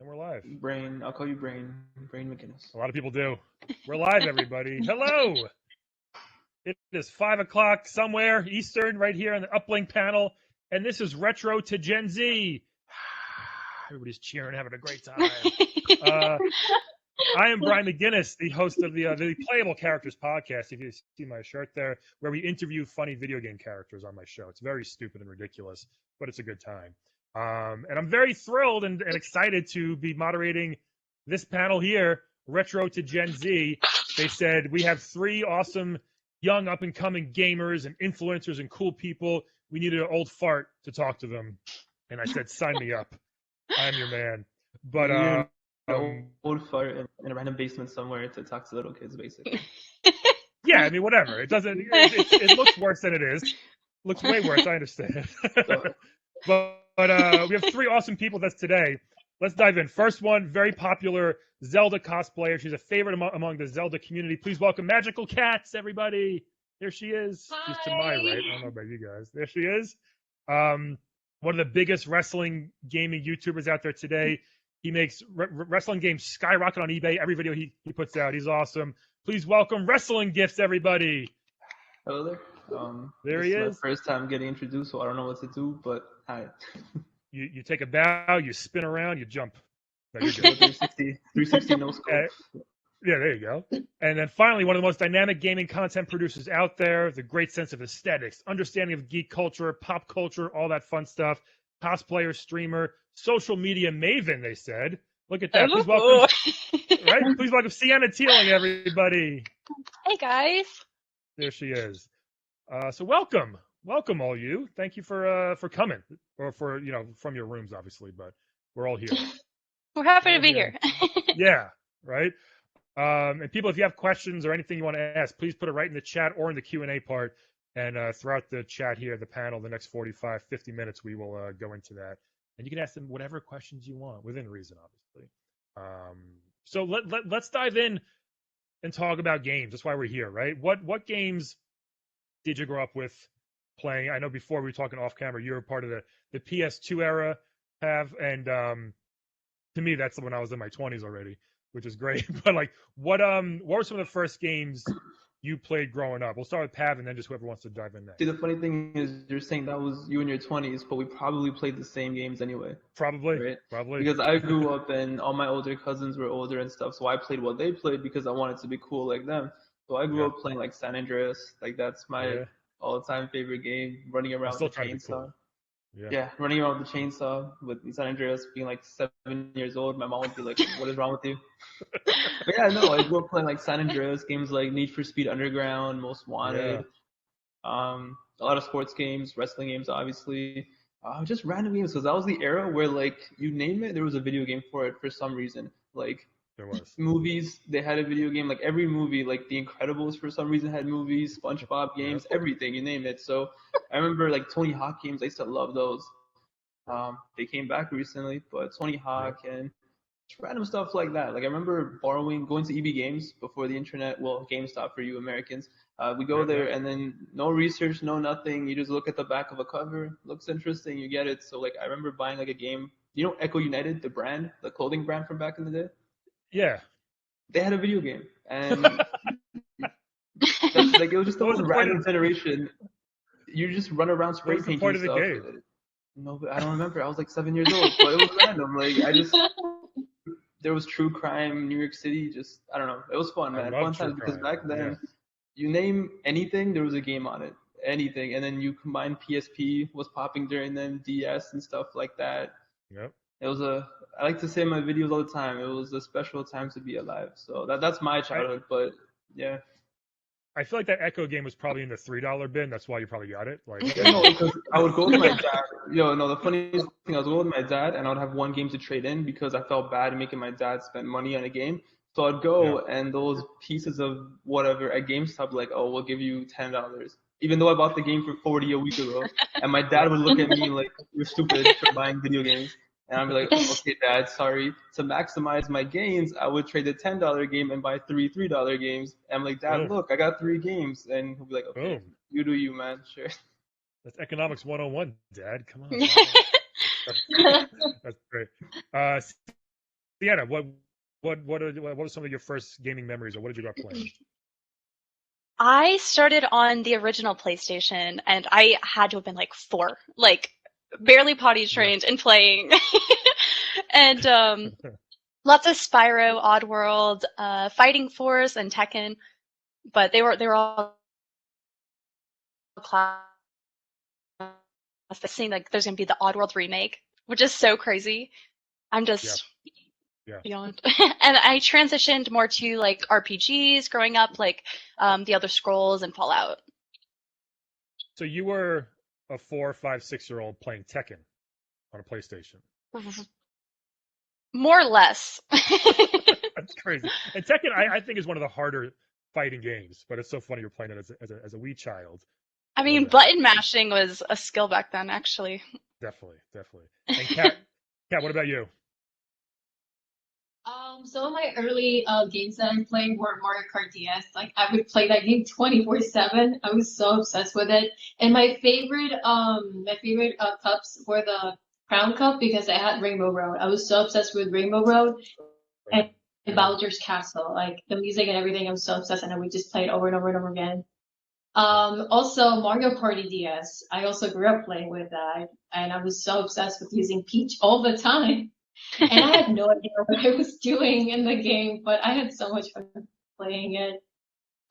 And we're live. Brain. I'll call you Brain. Brain McGinnis. A lot of people do. We're live, everybody. Hello. It is 5 o'clock somewhere Eastern, right here on the UPLINK panel, and this is Retro to Gen Z. Everybody's cheering, having a great time. I am Brian McGinnis, the host of the Playable Characters podcast. If you see my shirt there, where we interview funny video game characters on my show. It's very stupid and ridiculous, but it's a good time. And I'm very thrilled and excited to be moderating this panel here, Retro to Gen Z. They said we have three awesome young up-and-coming gamers and influencers and cool people. We needed an old fart to talk to them. And I said, sign me up. I'm your man. But old fart in a random basement somewhere to talk to little kids, basically. Yeah, I mean, whatever. It doesn't. It looks worse than it is. Looks way worse. I understand. But we have three awesome people with us today. Let's dive in. First one, very popular Zelda cosplayer. She's a favorite among the Zelda community. Please welcome Magical Cats, everybody. There she is. Hi. She's to my right. I don't know about you guys. There she is. One of the biggest wrestling gaming YouTubers out there today. He makes wrestling games skyrocket on eBay. Every video he puts out, he's awesome. Please welcome Wrestling Gifts, everybody. Hello there. There he is. My first time getting introduced, so I don't know what to do, but hi. You take a bow, you spin around, you jump. No, you're good. 360 no scope. Yeah, there you go. And then finally, one of the most dynamic gaming content producers out there, the great sense of aesthetics, understanding of geek culture, pop culture, all that fun stuff, cosplayer, streamer, social media maven, they said. Look at that. Please welcome, right? Please welcome Sienna Teeling, everybody. Hey, guys. There she is. So welcome all you. Thank you for coming, or for, from your rooms, obviously, but we're all here. We're happy to be here. Yeah, right. And people, if you have questions or anything you want to ask, please put it right in the chat or in the Q&A part. And throughout the chat here, the panel, the next 45, 50 minutes, we will go into that. And you can ask them whatever questions you want, within reason, obviously. So let's dive in and talk about games. That's why we're here, right? What games did you grow up with playing? I know before we were talking off camera, you were part of the PS2 era, and to me, that's when I was in my 20s already, which is great. But like, what were some of the first games you played growing up? We'll start with Pav, and then just whoever wants to dive in next. See, the funny thing is, you're saying that was you in your 20s, but we probably played the same games anyway. Probably, right? Probably. Because I grew up and all my older cousins were older and stuff, so I played what they played because I wanted to be cool like them. So I grew up playing like San Andreas, like that's my all-time favorite game. Running around with the chainsaw. Cool. Yeah, running around with the chainsaw with San Andreas, being like 7 years old. My mom would be like, "What is wrong with you?" But yeah, no, I grew up playing like San Andreas games, like Need for Speed Underground, Most Wanted, a lot of sports games, wrestling games, obviously, just random games, because that was the era where, like, you name it, there was a video game for it for some reason. Like, there was. Movies, they had a video game. Like every movie, like The Incredibles for some reason had movies, SpongeBob games, everything, you name it. So I remember like Tony Hawk games, I used to love those. They came back recently, but Tony Hawk and just random stuff like that. Like I remember going to EB Games before the internet, well, GameStop for you Americans. We go there and then no research, no nothing. You just look at the back of a cover, looks interesting, you get it. So like I remember buying like a game. You know Echo United, the brand, the clothing brand from back in the day? Yeah. They had a video game, and that's, like it was just the most random generation. You just run around spray painting stuff. The game? No, but I don't remember. I was like 7 years old, but it was random. Like there was true crime, New York City. Just I don't know. It was fun, man. Fun times because back then, you name anything, there was a game on it. Anything, and then you combine PSP was popping during them, DS and stuff like that. Yep. It was I like to say in my videos all the time, it was a special time to be alive. So that's my childhood, but yeah. I feel like that Echo game was probably in the $3 bin. That's why you probably got it. Like, no, because I would go with my dad. The funniest thing, I was going with my dad, and I would have one game to trade in because I felt bad making my dad spend money on a game. So I'd go, and those pieces of whatever at GameStop, like, oh, we'll give you $10. Even though I bought the game for $40 a week ago. And my dad would look at me like, you're stupid for buying video games. And I'd be like, okay, Dad, sorry. To maximize my gains, I would trade the $10 game and buy three $3 games. And I'm like, Dad, look, I got 3 games. And he'll be like, okay, you do you, man. Sure. That's economics 101, Dad. Come on. That's great. Deanna, what were some of your first gaming memories, or what did you grow up playing? I started on the original PlayStation, and I had to have been like 4, like barely potty trained and playing. And lots of Spyro, Oddworld, Fighting Force, and Tekken, but they were all class. Seeing like there's gonna be the Oddworld remake, which is so crazy. I'm just beyond. And I transitioned more to like RPGs growing up, like the Elder Scrolls and Fallout. So you were a 4, 5, 6-year-old playing Tekken on a PlayStation. More or less. That's crazy. And Tekken, I think, is one of the harder fighting games, but it's so funny you're playing it as a wee child. I mean, button mashing was a skill back then, actually. Definitely. And Kat, what about you? Some of my early games that I played were Mario Kart DS. Like I would play that game 24/7. I was so obsessed with it. And my favorite cups were the Crown Cup because I had Rainbow Road. I was so obsessed with Rainbow Road and Bowser's Castle. Like the music and everything, I was so obsessed, and I would just play it over and over and over again. Also Mario Party DS. I also grew up playing with that, and I was so obsessed with using Peach all the time. And I had no idea what I was doing in the game, but I had so much fun playing it.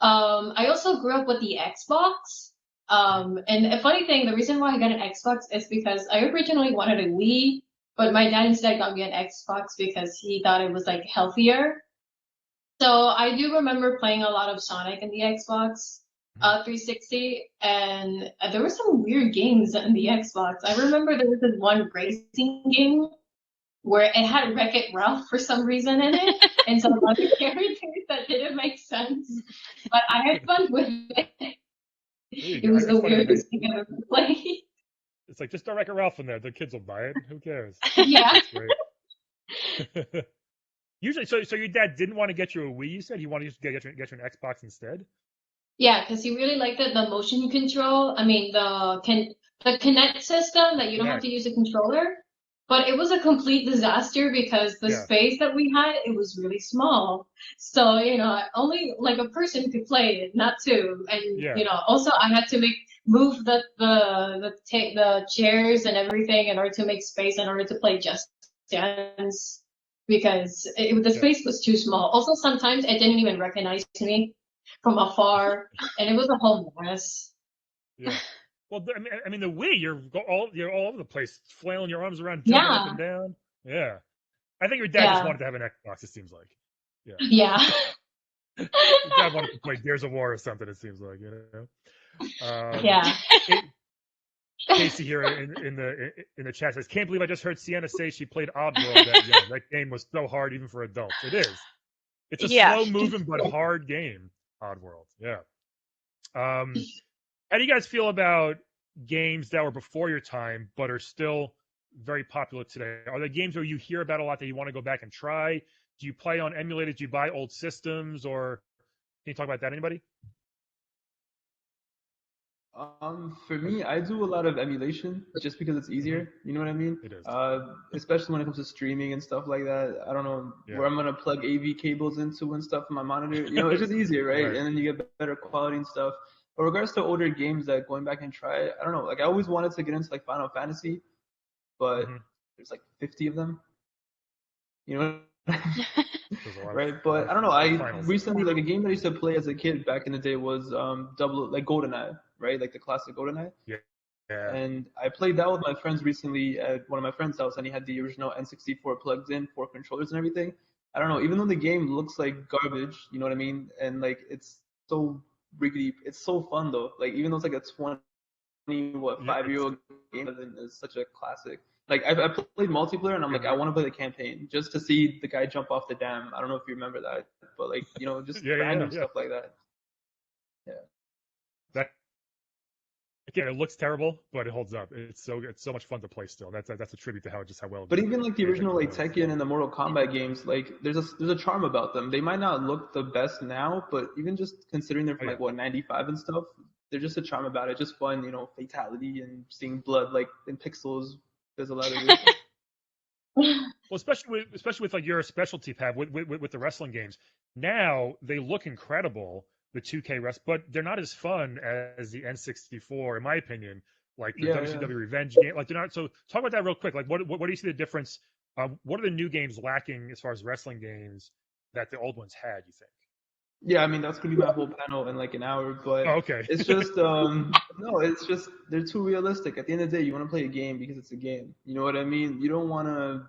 I also grew up with the Xbox. And a funny thing, the reason why I got an Xbox is because I originally wanted a Wii, but my dad instead got me an Xbox because he thought it was like healthier. So I do remember playing a lot of Sonic in the Xbox 360, and there were some weird games in the Xbox. I remember there was this one racing game where it had Wreck-It Ralph for some reason in it, and some other characters that didn't make sense. But I had fun with it. It was the weirdest thing I've ever played. It's like, just throw Wreck-It Ralph in there. The kids will buy it. Who cares? Yeah. Usually, so your dad didn't want to get you a Wii, you said? He wanted you to get you an Xbox instead? Yeah, because he really liked the motion control. I mean, the Kinect system that you don't have to use a controller. But it was a complete disaster because the space that we had, it was really small. So, only like a person could play it, not two. And, also I had to move the chairs and everything in order to make space in order to play Just Dance because the space was too small. Also, sometimes it didn't even recognize me from afar, and it was a whole mess. Yeah. Well, I mean, the Wii, you're all over the place, flailing your arms around, jumping up and down. Yeah. I think your dad just wanted to have an Xbox, it seems like. Yeah. Yeah. Your dad wanted to play Gears of War or something, it seems like, Yeah. Casey here in the chat says, "Can't believe I just heard Sienna say she played Oddworld that young. That game was so hard even for adults." It is. It's a slow-moving but hard game, Oddworld. Yeah. How do you guys feel about games that were before your time but are still very popular today? Are there games where you hear about a lot that you want to go back and try? Do you play on emulators? Do you buy old systems? Or can you talk about that, anybody? For me, I do a lot of emulation just because it's easier. You know what I mean? It is. Especially when it comes to streaming and stuff like that. I don't know where I'm gonna plug AV cables into and stuff in my monitor. It's just easier, right? And then you get better quality and stuff. But regards to older games that going back and try, I don't know. Like I always wanted to get into like Final Fantasy, but there's like 50 of them. Right? But I don't know. I recently, like a game that I used to play as a kid back in the day was GoldenEye, right? Like the classic GoldenEye. Yeah. And I played that with my friends recently at one of my friends' house, and he had the original N64 plugged in, 4 controllers and everything. I don't know. Even though the game looks like garbage, you know what I mean? And like it's so riggedy. It's so fun though. Like even though it's like a 5-year-old game, it's such a classic. Like I played multiplayer, and I'm like, I want to play the campaign just to see the guy jump off the dam. I don't know if you remember that, but like just random stuff like that. Yeah. Again, it looks terrible, but it holds up. It's so much fun to play still. That's a tribute to how well. But even like the original like Tekken and the Mortal Kombat games, like there's a charm about them. They might not look the best now, but even just considering they're from 95 and stuff, there's just a charm about it. Just fun, fatality and seeing blood like in pixels. There's a lot of it. Well, especially with like your specialty pad with the wrestling games. Now they look incredible, the 2K but they're not as fun as the N64, in my opinion. Like the Yeah, yeah. WCW Revenge game, like they're not. So talk about that real quick. Like, what do you see the difference? What are the new games lacking as far as wrestling games that the old ones had? You think? Yeah, I mean that's gonna be my whole panel in like an hour, but Oh, okay. it's just no, it's just they're too realistic. At the end of the day, you want to play a game because it's a game. You know what I mean? You don't want to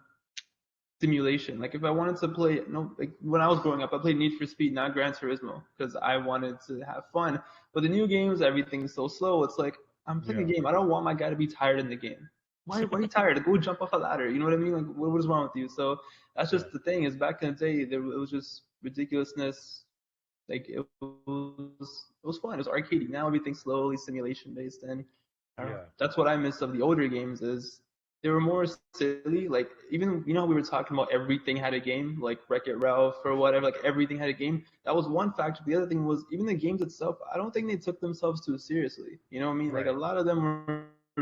simulation. Like if I wanted to play, no, like when I was growing up, I played Need for Speed, not Gran Turismo, because I wanted to have fun. But the new games, everything's so slow. It's like I'm playing a Yeah. game. I don't want my guy to be tired in the game. Why are you tired? Go jump off a ladder. You know what I mean? Like what is wrong with you? So that's Yeah. just the thing. Is back in the day, it was just ridiculousness. Like it was fun. It was arcadey. Now everything's slowly simulation based, and I don't know. Yeah. That's what I miss of the older games is they were more silly. Like even how we were talking about everything had a game, like Wreck-It Ralph or whatever. Like everything had a game. That was one factor. The other thing was even the games itself. I don't think they took themselves too seriously. You know what I mean? Like a Right. lot of them were very like,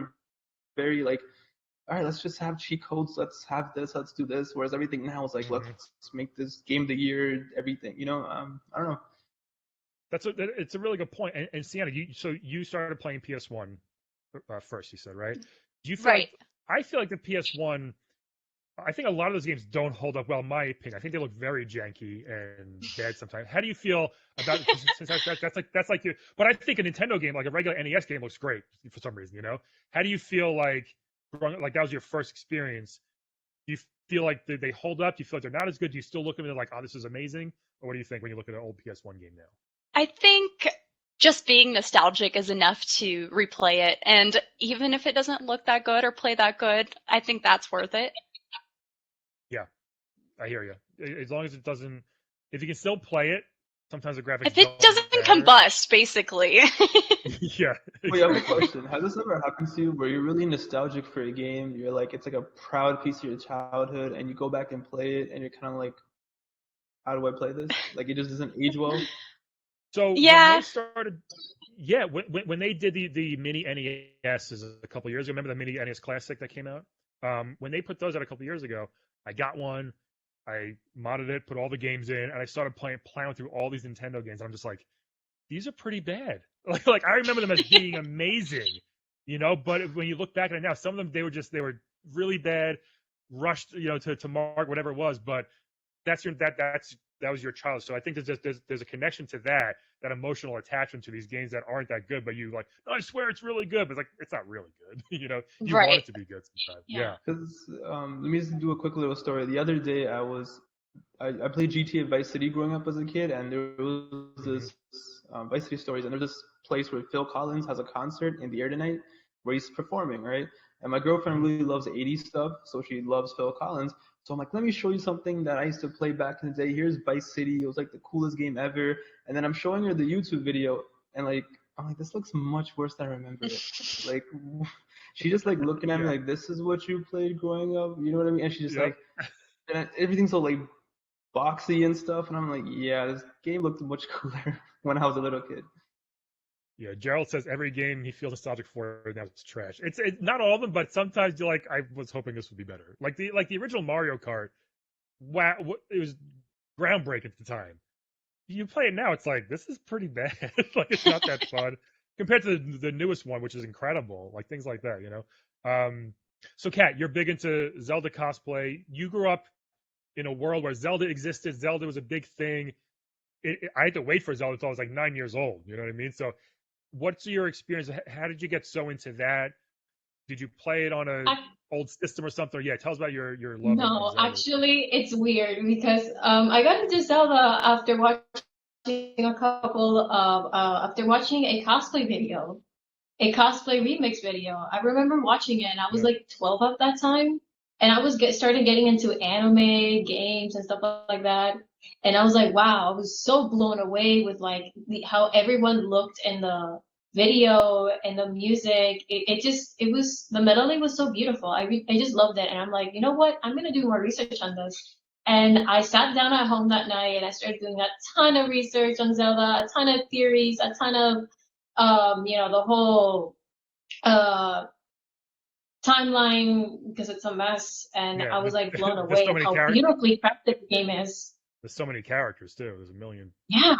all right, let's just have cheat codes. Let's have this. Let's do this. Whereas everything now is like, let's Hmm. make this game of the year. Everything. I don't know. It's a really good point. And Sienna, you started playing PS1 first, you said, right? Do you feel Right. like I feel like the PS1? I think a lot of those games don't hold up well, in my opinion. I think they look very janky and bad sometimes. How do you feel about since that's like you? But I think a Nintendo game, like a regular NES game, looks great for some reason. How do you feel like that was your first experience? Do you feel like they hold up? Do you feel like they're not as good? Do you still look at them like, oh, this is amazing? Or what do you think when you look at an old PS1 game now? I think just being nostalgic is enough to replay it. And even if it doesn't look that good or play that good, I think that's worth it. Yeah, I hear you. As long as it doesn't, if you can still play it, sometimes the graphics If it don't doesn't matter. combust, basically. Yeah. Wait, I have a question. Has this ever happened to you where you're really nostalgic for a game? You're like, it's like a proud piece of your childhood, and you go back and play it, and you're kind of like, how do I play this? Like, it just doesn't age well. So when they Yeah. started, yeah, when they did the mini NES a couple years ago, remember the mini NES Classic that came out? When they put those out a couple years ago, I got one, I modded it, put all the games in, and I started plowing through all these Nintendo games. And I'm just like, these are pretty bad. Like I remember them as being amazing, But when you look back at it now, some of them they were really bad, rushed, to mark whatever it was. But that was your child. So I think there's a connection to that emotional attachment to these games that aren't that good, but you like, oh, I swear it's really good, but it's like it's not really good. You want Right. it to be good sometimes. Yeah. Yeah. Because let me just do a quick little story. The other day, I played GTA Vice City growing up as a kid, and there was Hmm. this Vice City Stories, and there's this place where Phil Collins has a concert in the air tonight where he's performing, right? And my girlfriend Hmm. really loves 80s stuff, so she loves Phil Collins. So I'm like, let me show you something that I used to play back in the day. Here's Vice City. It was like the coolest game ever. And then I'm showing her the YouTube video, and like, I'm like, this looks much worse than I remember it. Like, she just like looking at me Yeah. like, this is what you played growing up. You know what I mean? And she's just Yep. like, and everything's so like boxy and stuff, and I'm like, yeah, this game looked much cooler when I was a little kid. Yeah. Gerald says every game he feels nostalgic for now it's trash. It's not all of them, but sometimes you're like, I was hoping this would be better. Like the original Mario Kart. Wow, it was groundbreaking at the time. You play it now, it's like this is pretty bad. Like it's not that fun compared to the newest one, which is incredible. Like things like that. So Kat, you're big into Zelda cosplay. You grew up in a world where Zelda existed. Zelda was a big thing. I had to wait for Zelda until I was like 9 years old. You know what I mean? So, what's your experience? How did you get so into that? Did you play it on a I, old system or something? Yeah, tell us about your love of no, Zelda. actually, it's weird because I got into Zelda after watching a couple of after watching a cosplay video, a cosplay remix video. I remember watching it, and I was Yeah. like 12 at that time, and I was started getting into anime games and stuff like that. And I was like, wow, I was so blown away with like how everyone looked in the video and the music. It was the melody was so beautiful. I just loved it, and I'm like, you know what? I'm gonna do more research on this. And I sat down at home that night and I started doing a ton of research on Zelda, a ton of theories, a ton of the whole uh timeline because it's a mess, and I was like blown away so how beautifully crafted the game is. There's so many characters too. There's a million. Yeah,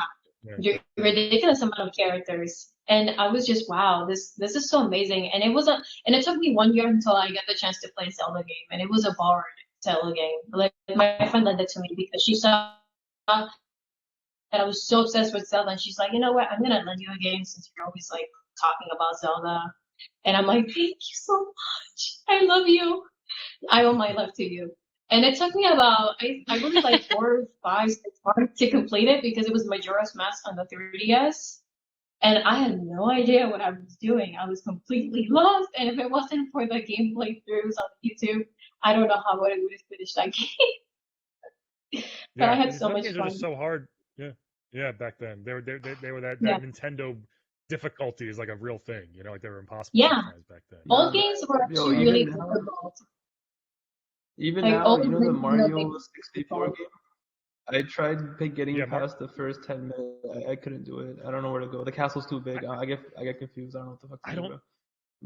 ridiculous amount of characters, and I was just wow, this is so amazing. And it took me 1 year until I got the chance to play a Zelda game, and it was a borrowed Zelda game. Like my friend lent it to me because she saw that I was so obsessed with Zelda, and she's like, you know what, I'm gonna lend you a game since you're always like talking about Zelda. And I'm like, thank you so much. I love you. I owe my love to you. And it took me about, I really like 4, 5, 6 months to complete it because it was Majora's Mask on the 3DS. And I had no idea what I was doing. I was completely lost. And if it wasn't for the gameplay throughs on YouTube, I don't know how I would have finished that game. But I had so much fun. It was so hard. Yeah, back then. They were that Nintendo difficulty is like a real thing, you know, like they were impossible sometimes back then. Old games were actually really difficult. Even like, now, you know the Mario 64 game? I tried getting past the first 10 minutes. I couldn't do it. I don't know where to go. The castle's too big. I get confused. I don't know what the fuck to do.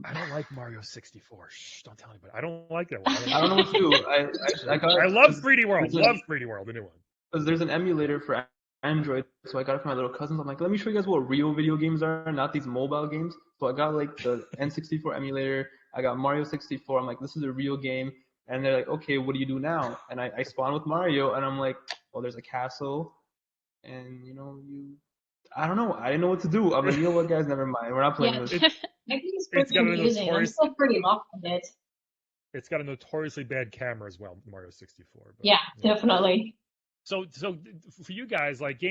I don't like Mario 64. Shh, don't tell anybody. I don't like that one. I don't know what to do. I love 3D World. Love 3D World, the new one. Because there's an emulator for Android, so I got it from my little cousins. I'm like, let me show you guys what real video games are, not these mobile games. So I got like the N64 emulator. I got Mario 64. I'm like, this is a real game. And they're like, okay, what do you do now? And I spawn with Mario, and I'm like, well, there's a castle, and you know, I don't know. I didn't know what to do. I'm like, you know what, guys, never mind. We're not playing this. I think it's pretty confusing. I'm still pretty lost in it. It's got a notoriously bad camera as well, Mario 64. But, yeah, definitely. So for you guys, like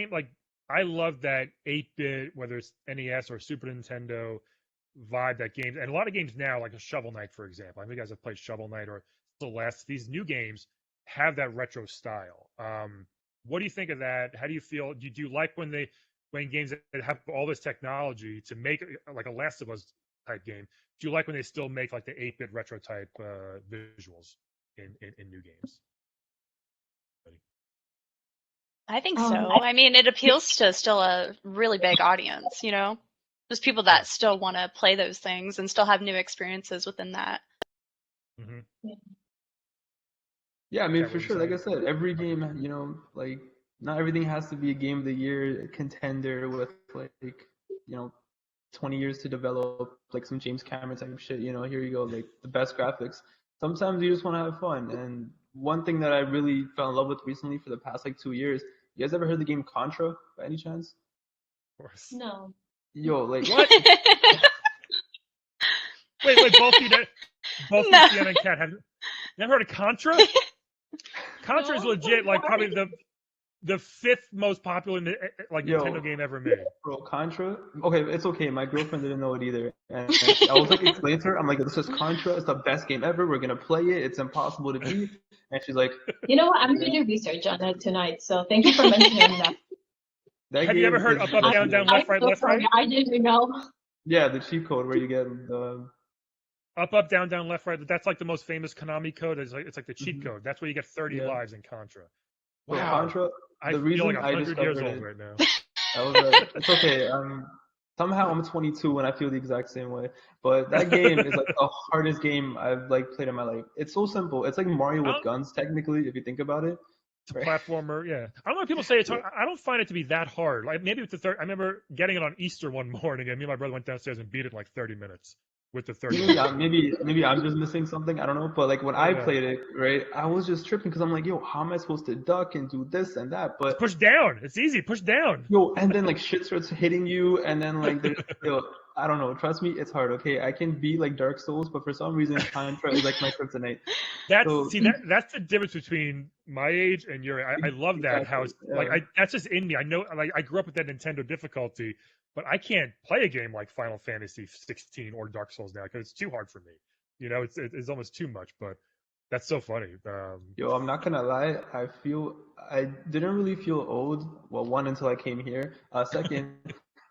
I love that 8-bit, whether it's NES or Super Nintendo vibe that games, and a lot of games now, like a Shovel Knight, for example. I know you guys have played Shovel Knight or Celeste. These new games have that retro style. What do you think of that? How do you feel? Do you like when games that have all this technology to make like a Last of Us type game? Do you like when they still make like the 8-bit retro type visuals in new games? I think so. I mean, it appeals to still a really big audience, you know? There's people that still want to play those things and still have new experiences within that. Mm-hmm. Yeah, I mean, for sure. Like I said, every game, you know, like not everything has to be a game of the year contender with like, you know, 20 years to develop, like some James Cameron type shit. You know, here you go, like the best graphics. Sometimes you just want to have fun. And one thing that I really fell in love with recently for the past like 2 years, you guys ever heard the game Contra by any chance? Of course. No. Yo, like what? wait, both you, Sienna and Kat, have you never heard of Contra? Contra is legit, like probably the 5th most popular Nintendo game ever made. Bro, Contra? Okay, it's okay. My girlfriend didn't know it either. And I was like, explain to her. I'm like, this is Contra. It's the best game ever. We're going to play it. It's impossible to beat. And she's like... You know what? I'm going to do research on it tonight. So thank you for mentioning that. Have you ever heard up, down, down, left, right, left, right? I didn't know. Yeah, the cheat code where you get the... Up, down, down, left, right. That's like the most famous Konami code. It's like the cheat code. That's where you get 30 lives in Contra. Wow. So Contra, I feel like 100 years old right now. I was like, it's okay. Somehow I'm 22 and I feel the exact same way. But that game is like the hardest game I've like played in my life. It's so simple. It's like Mario with guns, technically, if you think about it. It's a platformer, yeah. I don't know if people say it's hard. I don't find it to be that hard. Like maybe with the third, I remember getting it on Easter one morning, and me and my brother went downstairs and beat it in like 30 minutes with the 30. Maybe I'm just missing something. I don't know. But like when I played it, right, I was just tripping because I'm like, yo, how am I supposed to duck and do this and that? But push down. It's easy. Push down. Yo, and then like shit starts hitting you, and then like yo, I don't know. Trust me, it's hard. Okay, I can be like Dark Souls, but for some reason, Contra is like my kryptonite. That's the difference between my age and your. I love that. Exactly. How it's like that's just in me. I know, like I grew up with that Nintendo difficulty, but I can't play a game like Final Fantasy 16 or Dark Souls now because it's too hard for me. You know, it's almost too much. But that's so funny. Yo, I'm not gonna lie. I didn't really feel old. Well, one, until I came here. Second.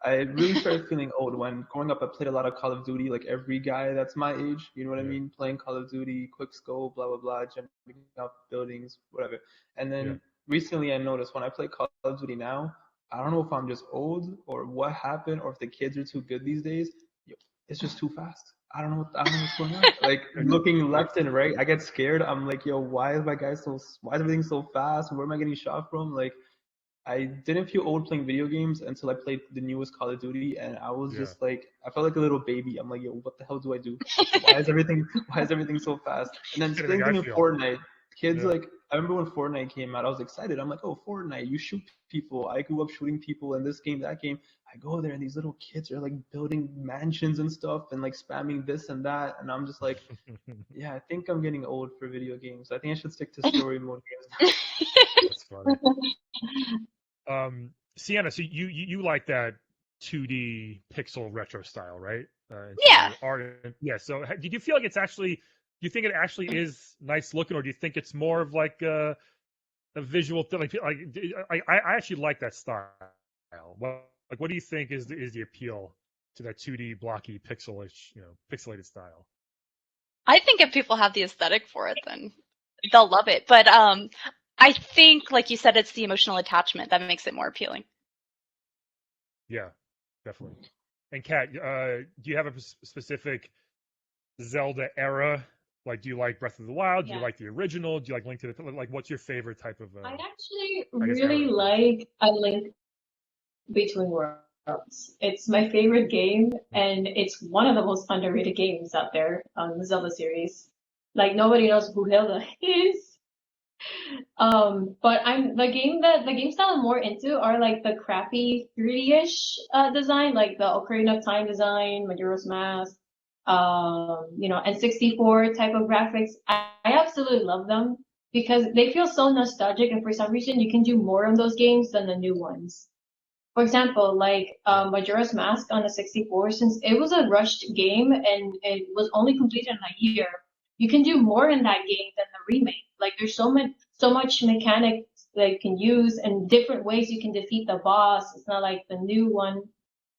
I really started feeling old when growing up. I played a lot of Call of Duty, like every guy that's my age, you know what I mean? Playing Call of Duty, quick scope, blah, blah, blah, jumping up buildings, whatever. And then recently I noticed when I play Call of Duty now, I don't know if I'm just old or what happened or if the kids are too good these days. It's just too fast. I don't know what's going on. Like looking left and right, I get scared. I'm like, yo, why is everything so fast? Where am I getting shot from? Like, I didn't feel old playing video games until I played the newest Call of Duty, and I was just like, I felt like a little baby. I'm like, yo, what the hell do I do? Why is everything so fast? And then same thing in Fortnite. Kids like, I remember when Fortnite came out, I was excited. I'm like, oh, Fortnite, you shoot people. I grew up shooting people in this game, that game. I go there and these little kids are like building mansions and stuff and like spamming this and that, and I'm just like, yeah, I think I'm getting old for video games. I think I should stick to story mode games. That's funny. Sienna, so you like that 2D pixel retro style, right? Yeah. Yeah. So did you feel like it's actually? Do you think it actually is nice looking, or do you think it's more of like a visual thing? I actually like that style. What do you think is the appeal to that 2D blocky pixelated style? I think if people have the aesthetic for it, then they'll love it. But I think, like you said, it's the emotional attachment that makes it more appealing. Yeah, definitely. And Kat, do you have a specific Zelda era? Like, do you like Breath of the Wild? Do you like the original? Do you like Link to the like? What's your favorite type of? I actually really like A Link Between Worlds. It's my favorite game, and it's one of the most underrated games out there on the Zelda series. Like nobody knows who Hilda is. But the game style I'm more into are like the crappy 3D-ish design, like the Ocarina of Time design, Majora's Mask, N64 type of graphics. I absolutely love them because they feel so nostalgic, and for some reason you can do more on those games than the new ones. For example, like Majora's Mask on the 64, since it was a rushed game and it was only completed in a year, you can do more in that game than the remake. Like there's so much mechanics that you can use and different ways you can defeat the boss. It's not like the new one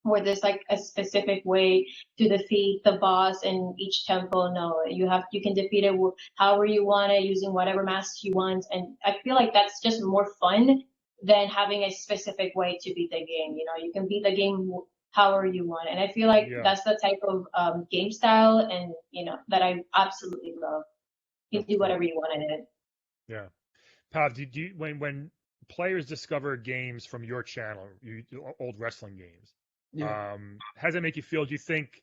where there's like a specific way to defeat the boss in each temple. No, you can defeat it however you want it, using whatever mask you want. And I feel like that's just more fun than having a specific way to beat the game. You can beat the game however you want. And I feel like that's the type of game style and that I absolutely love. You can do whatever you want in it. Yeah. Pav, when players discover games from your channel, old wrestling games, how does that make you feel? Do you think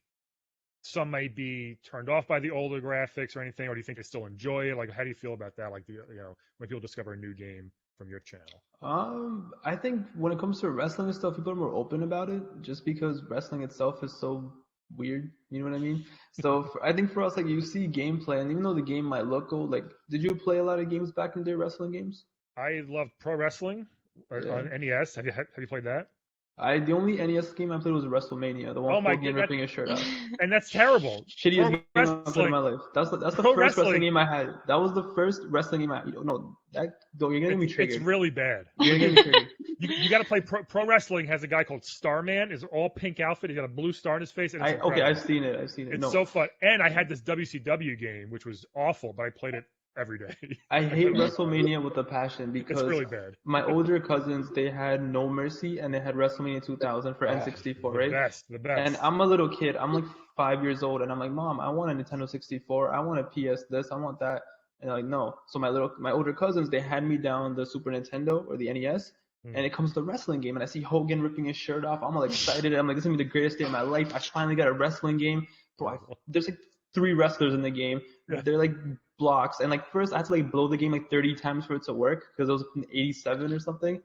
some may be turned off by the older graphics or anything, or do you think they still enjoy it? Like, how do you feel about that? Like, when people discover a new game from your channel? I think when it comes to wrestling and stuff, people are more open about it, just because wrestling itself is so weird. You know what I mean? So I think for us, like, you see gameplay, and even though the game might look old, like, did you play a lot of games back in the day, wrestling games? I loved pro wrestling on NES. Have you played that? The only NES game I played was WrestleMania, the one Hogan ripping his shirt off. And that's terrible. Shittiest game I played in my life. That's the first wrestling game I had. That was the first wrestling game I had. No, you're gonna get me triggered. It's really bad. You're gonna get me triggered. You got to play pro wrestling. Has a guy called Starman. Is all pink outfit. He's got a blue star in his face. And I've seen it. It's so fun. And I had this WCW game, which was awful, but I played it every day. I hate WrestleMania with a passion because it's really bad. My older cousins, they had No Mercy and they had WrestleMania 2000 for N64, right? The best. And I'm a little kid. I'm like 5 years old, and I'm like, Mom, I want a Nintendo 64. I want a PS this. I want that. And they're like, no. So my older cousins, they hand me down the Super Nintendo or the NES, and it comes to the wrestling game, and I see Hogan ripping his shirt off. I'm all excited. I'm like, this is gonna be the greatest day of my life. I finally got a wrestling game. Bro, there's like 3 wrestlers in the game. They're like blocks, and like first I had to like blow the game like 30 times for it to work because it was in 87 or something.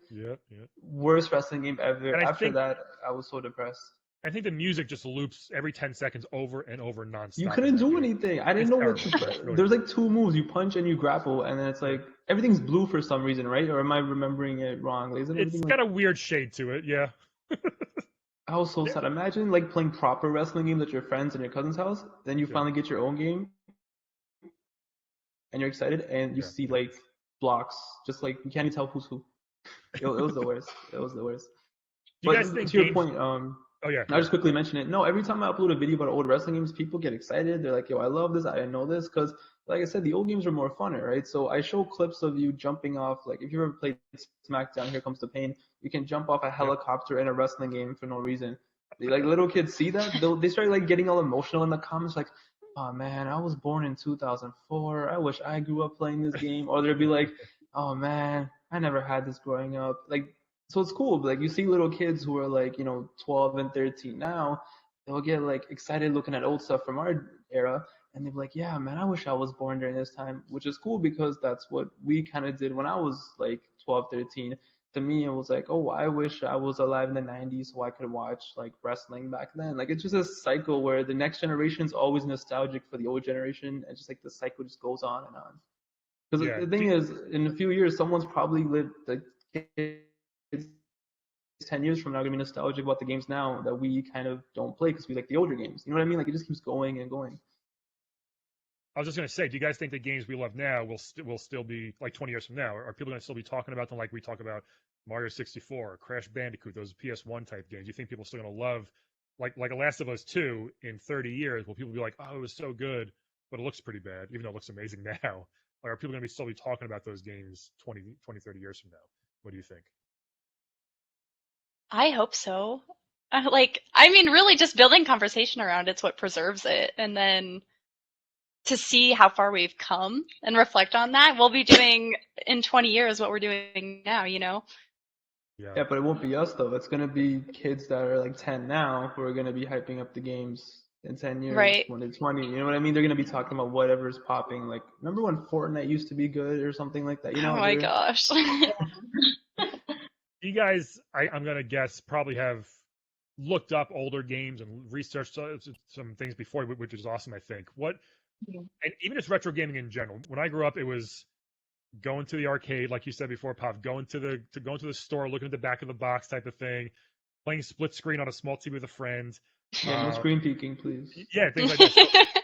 Worst wrestling game ever. After that, I was so depressed. I think the music just loops every 10 seconds over and over nonstop. You couldn't do anything. I didn't know what there's like 2 moves. You punch and you grapple, and then it's like everything's blue for some reason, right? Or am I remembering it wrong? Like, it's got a weird shade to it, yeah. I was so sad. Imagine like playing proper wrestling games at your friends and your cousin's house, then you finally get your own game, and you're excited, and you see like blocks, just like you can't even tell who's who. It was the worst. It was the worst. Do you guys think to your point, oh yeah. I'll just quickly mention it. No, every time I upload a video about old wrestling games, people get excited. They're like, yo, I love this. I didn't know this. Because, like I said, the old games are more funner, right? So I show clips of you jumping off. Like, if you ever played SmackDown, Here Comes the Pain, you can jump off a helicopter in a wrestling game for no reason. Like little kids see that, they start like getting all emotional in the comments, like, oh man, I was born in 2004. I wish I grew up playing this game. Or they'll be like, oh man, I never had this growing up. Like, so it's cool. Like you see little kids who are like, 12 and 13 now, they'll get like excited looking at old stuff from our era, and they'll be like, yeah, man, I wish I was born during this time, which is cool because that's what we kind of did when I was like 12, 13. To me, it was like, oh, I wish I was alive in the 90s so I could watch like wrestling back then. Like it's just a cycle where the next generation is always nostalgic for the old generation, and just like the cycle just goes on and on. Because Yeah. the thing is, in a few years, someone's probably lived like kids 10 years from now gonna be nostalgic about the games now that we kind of don't play because we like the older games. You know what I mean? Like it just keeps going and going. I was just going to say, do you guys think the games we love now will still be like 20 years from now? Are people going to still be talking about them like we talk about Mario 64 or Crash Bandicoot, those PS1 type games? Do you think people are still going to love like The Last of Us 2 in 30 years? Will people be like, oh, it was so good, but it looks pretty bad, even though it looks amazing now? Or are people going to still be talking about those games 20, 30 years from now? What do you think? I hope so. I mean, really just building conversation around it's what preserves it. And then to see how far we've come and reflect on that, we'll be doing in 20 years what we're doing now, Yeah, but it won't be us though. It's gonna be kids that are like 10 now who are gonna be hyping up the games in 10 years Right. when they're 20. You know what I mean? They're gonna be talking about whatever's popping. Like, remember when Fortnite used to be good or something like that? Oh my gosh. You guys, I'm going to guess, probably have looked up older games and researched some things before, which is awesome, I think. And even just retro gaming in general. When I grew up, it was going to the arcade, like you said before, Pop, going to the store, looking at the back of the box type of thing, playing split screen on a small TV with a friend. Yeah, no screen peeking, please. Yeah, things like that.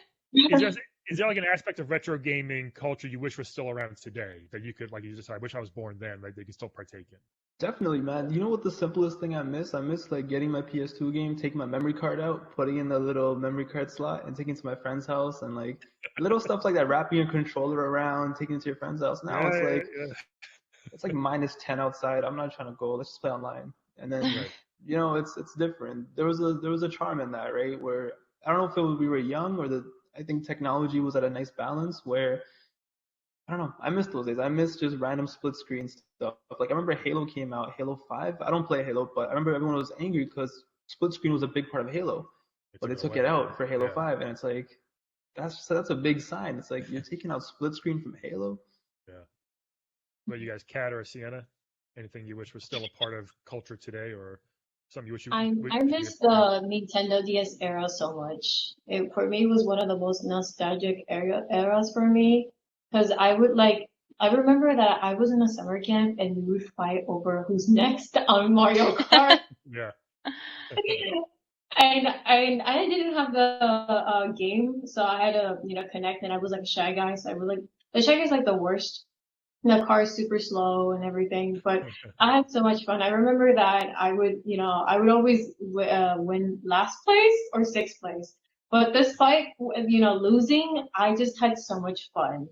So, is there like an aspect of retro gaming culture you wish was still around today that you could, like you just said, I wish I was born then, like they could still partake in? Definitely, man. You know what the simplest thing I miss? I miss like getting my PS2 game, taking my memory card out, putting in the little memory card slot, and taking it to my friend's house, and like little stuff like that, wrapping your controller around, taking it to your friend's house. Now it's like -10 outside. I'm not trying to go. Let's just play online. And then it's different. There was a charm in that, right? Where I don't know if it was we were young or I think technology was at a nice balance where I don't know. I miss those days. I miss just random split screen stuff. Like I remember Halo came out, Halo 5. I don't play Halo, but I remember everyone was angry because split screen was a big part of Halo. But they took it out for Halo 5, and it's like that's a big sign. It's like you're taking out split screen from Halo. Yeah. What you guys, Kat or Sienna? Anything you wish was still a part of culture today, or something you wish you? I miss the Nintendo DS era so much. For me, it was one of the most nostalgic eras for me. Because I remember that I was in a summer camp and we would fight over who's next on Mario Kart. Yeah. And I didn't have the game, so I had to connect, and I was like a shy guy, so I was like the shy guy's like the worst. The car is super slow and everything, but I had so much fun. I remember that I would always win last place or sixth place. But despite losing, I just had so much fun.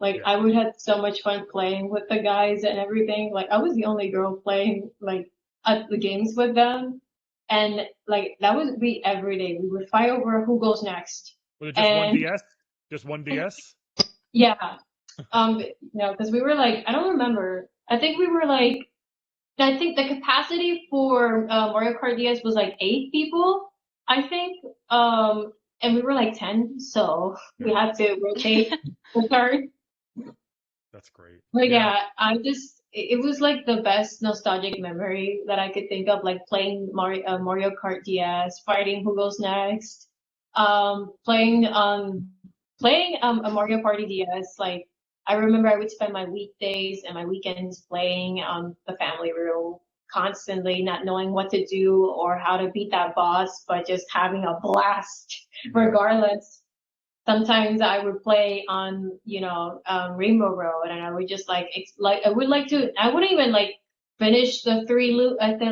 Like I would have so much fun playing with the guys and everything. Like I was the only girl playing like at the games with them, and like that would be every day. We would fight over who goes next. Was it just one DS? Just one DS? Yeah. Because we were like, I don't remember. I think the capacity for Mario Kart DS was like 8 people, I think. And we were like 10, so we had to rotate the card. That's great. But it was like the best nostalgic memory that I could think of, like playing Mario Kart DS, fighting who goes next, playing a Mario Party DS. Like I remember I would spend my weekdays and my weekends playing on the family room constantly, not knowing what to do or how to beat that boss, but just having a blast regardless. Sometimes I would play on, Rainbow Road, and I would just I wouldn't even like finish the 3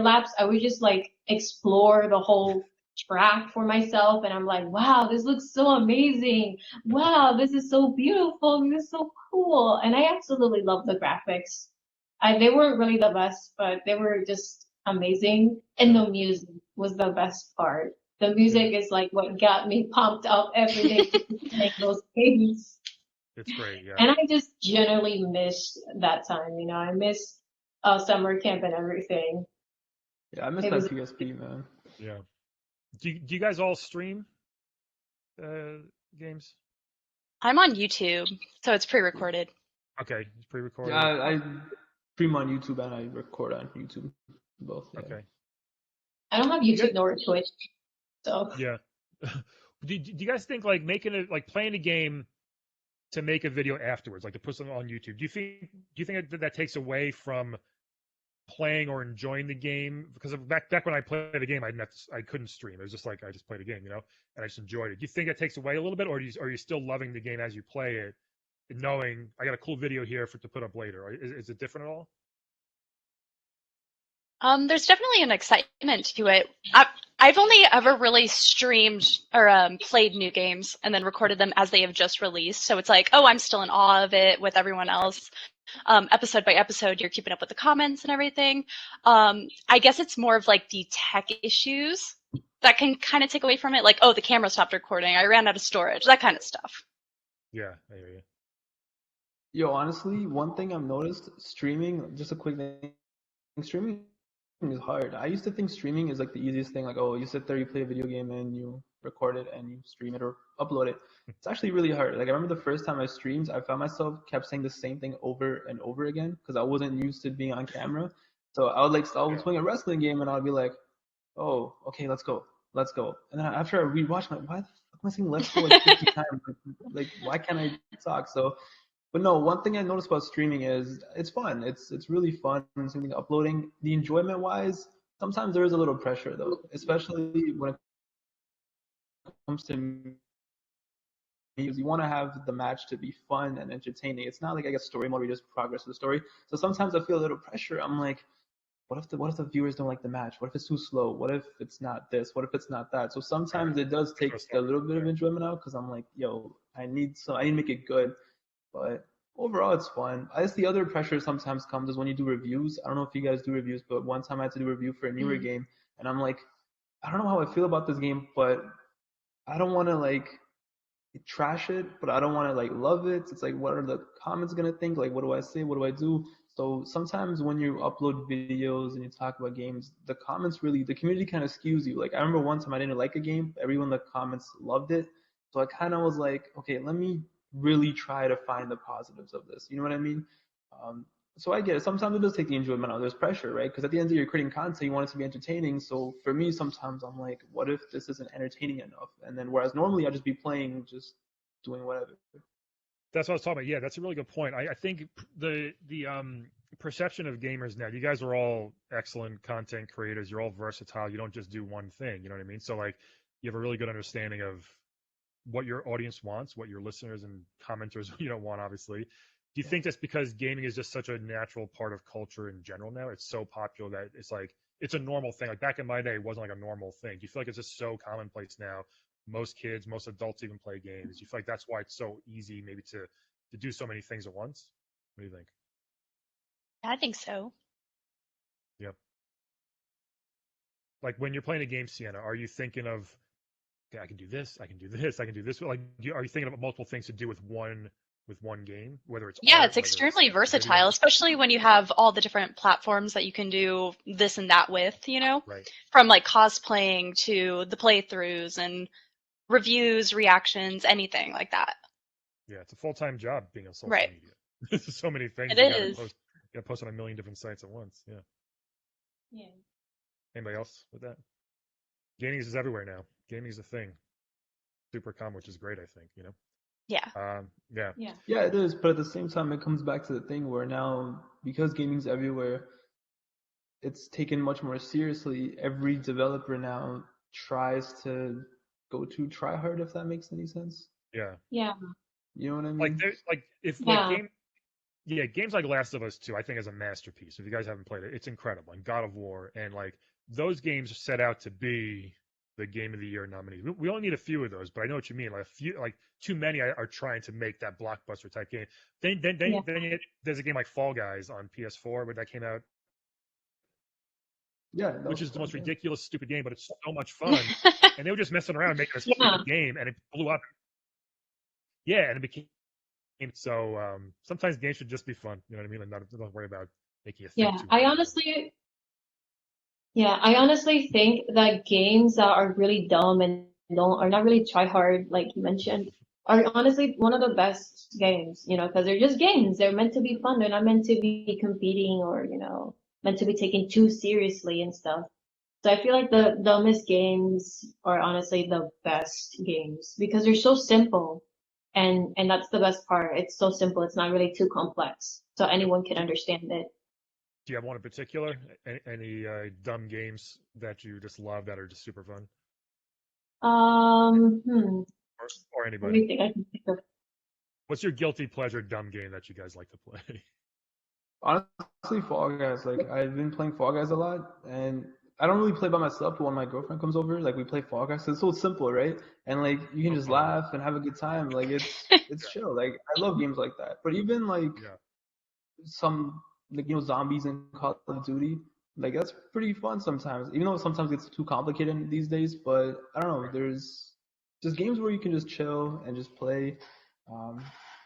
laps. I would just like explore the whole track for myself, and I'm like, wow, this looks so amazing. Wow, this is so beautiful. This is so cool. And I absolutely love the graphics. They weren't really the best, but they were just amazing. And the music. was the best part. The music is like what got me pumped up every day to make those games. It's great, yeah. And I just generally miss that time, you know. I miss summer camp and everything. Yeah, I miss It my was PSP, man. Yeah. Do you guys all stream games? I'm on YouTube, so it's pre-recorded. Okay, it's pre-recorded. Yeah, I stream on YouTube and I record on YouTube, both. Yeah. Okay. I don't have YouTube nor Twitch, so Yeah. Do you guys think like playing a game to make a video afterwards, like to put something on YouTube? Do you think that takes away from playing or enjoying the game? Because back when I played the game, I couldn't stream. It was just like I just played a game, you know, and I just enjoyed it. Do you think it takes away a little bit, or are you still loving the game as you play it, and knowing I got a cool video here to put up later? Is it different at all? There's definitely an excitement to it. I've only ever really streamed or played new games and then recorded them as they have just released. So it's like, oh, I'm still in awe of it with everyone else. Episode by episode, you're keeping up with the comments and everything. I guess it's more of like the tech issues that can kind of take away from it. Like, oh, the camera stopped recording. I ran out of storage, that kind of stuff. Yeah, I hear you. Yo, honestly, one thing I've noticed streaming, just a quick thing, streaming is hard. I used to think streaming is like the easiest thing. Like, oh, you sit there, you play a video game, and you record it and you stream it or upload it. It's actually really hard. Like, I remember the first time I streamed, I found myself kept saying the same thing over and over again because I wasn't used to being on camera. So I was playing a wrestling game and I'd be like, oh, okay, let's go. And then after I rewatched, I'm like, why the fuck am I saying let's go like 50 times? Like, why can't I talk? So, but no, one thing I noticed about streaming is it's fun. It's really fun. Something uploading. The enjoyment wise, sometimes there is a little pressure though, especially when it comes to music. You want to have the match to be fun and entertaining. It's not like I guess story mode where you just progress the story. So sometimes I feel a little pressure. I'm like, what if the viewers don't like the match? What if it's too slow? What if it's not this? What if it's not that? So sometimes it does take a little bit of enjoyment out because I'm like, yo, I need to make it good. But overall, it's fun. I guess the other pressure sometimes comes is when you do reviews. I don't know if you guys do reviews, but one time I had to do a review for a newer game, and I'm like, I don't know how I feel about this game, but I don't want to like trash it, but I don't want to like love it. It's like, what are the comments gonna think? Like, what do I say? What do I do? So sometimes when you upload videos and you talk about games, the community kind of skews you. Like I remember one time I didn't like a game, everyone in the comments loved it. So I kind of was like, okay, let me really try to find the positives of this. You know what I mean? So I get it. Sometimes it does take the enjoyment out. There's pressure, right? Because at the end of the day, you're creating content, you want it to be entertaining. So for me, sometimes I'm like, what if this isn't entertaining enough? And then whereas normally I'd just be playing, just doing whatever. That's what I was talking about. Yeah, that's a really good point. I think the perception of gamers now, you guys are all excellent content creators. You're all versatile. You don't just do one thing. You know what I mean? So like you have a really good understanding of what your audience wants, what your listeners and commenters want, obviously. Do you think that's because gaming is just such a natural part of culture in general now? It's so popular that it's like it's a normal thing. Like back in my day, it wasn't like a normal thing. Do you feel like it's just so commonplace now? Most kids, most adults even play games. Do you feel like that's why it's so easy maybe to do so many things at once? What do you think? I think so. Yep. Like when you're playing a game, Sienna, are you thinking of, okay, I can do this, I can do this, I can do this? Like, are you thinking of multiple things to do with one game, whether it's yeah, art, it's extremely versatile, especially when you have all the different platforms that you can do this and that with, right. From like cosplaying to the playthroughs and reviews, reactions, anything like that. Yeah, it's a full-time job being on social right. media. There's so many things. It is. You gotta post on a million different sites at once. Yeah. Yeah. Anybody else with that? Gaming is everywhere now. Gaming is a thing. Super common, which is great, I think, Yeah. Yeah, it is. But at the same time, it comes back to the thing where now, because gaming's everywhere, it's taken much more seriously. Every developer now tries to go to try hard, if that makes any sense. Yeah. Yeah. You know what I mean? Games like Last of Us 2, I think is a masterpiece. If you guys haven't played it, it's incredible. And God of War, and like those games set out to be the Game of the Year nominees. We only need a few of those, but I know what you mean. Like too many are trying to make that blockbuster type game. Then there's a game like Fall Guys on PS4, but that came out Yeah, which is the most fun, ridiculous, stupid game, but it's so much fun. And they were just messing around making a stupid game, and it blew up. Yeah, and it became so. Sometimes games should just be fun. You know what I mean? And don't worry about making you think too hard. I honestly think that games that are really dumb and are not really try hard, like you mentioned, are honestly one of the best games, because they're just games. They're meant to be fun. They're not meant to be competing or, meant to be taken too seriously and stuff. So I feel like the dumbest games are honestly the best games because they're so simple. And that's the best part. It's so simple. It's not really too complex. So anyone can understand it. Do you have one in particular? Any dumb games that you just love that are just super fun? Or Let me anybody? think. I can think of. What's your guilty pleasure dumb game that you guys like to play? Honestly, Fall Guys. Like I've been playing Fall Guys a lot, and I don't really play by myself. But when my girlfriend comes over, like we play Fall Guys. It's so simple, right? And like you can just fun. laugh and have a good time. Like it's chill. Like I love games like that. But even like some like zombies in Call of Duty, like that's pretty fun sometimes. Even though sometimes it's too complicated these days. But I don't know. There's just games where you can just chill and just play. Um,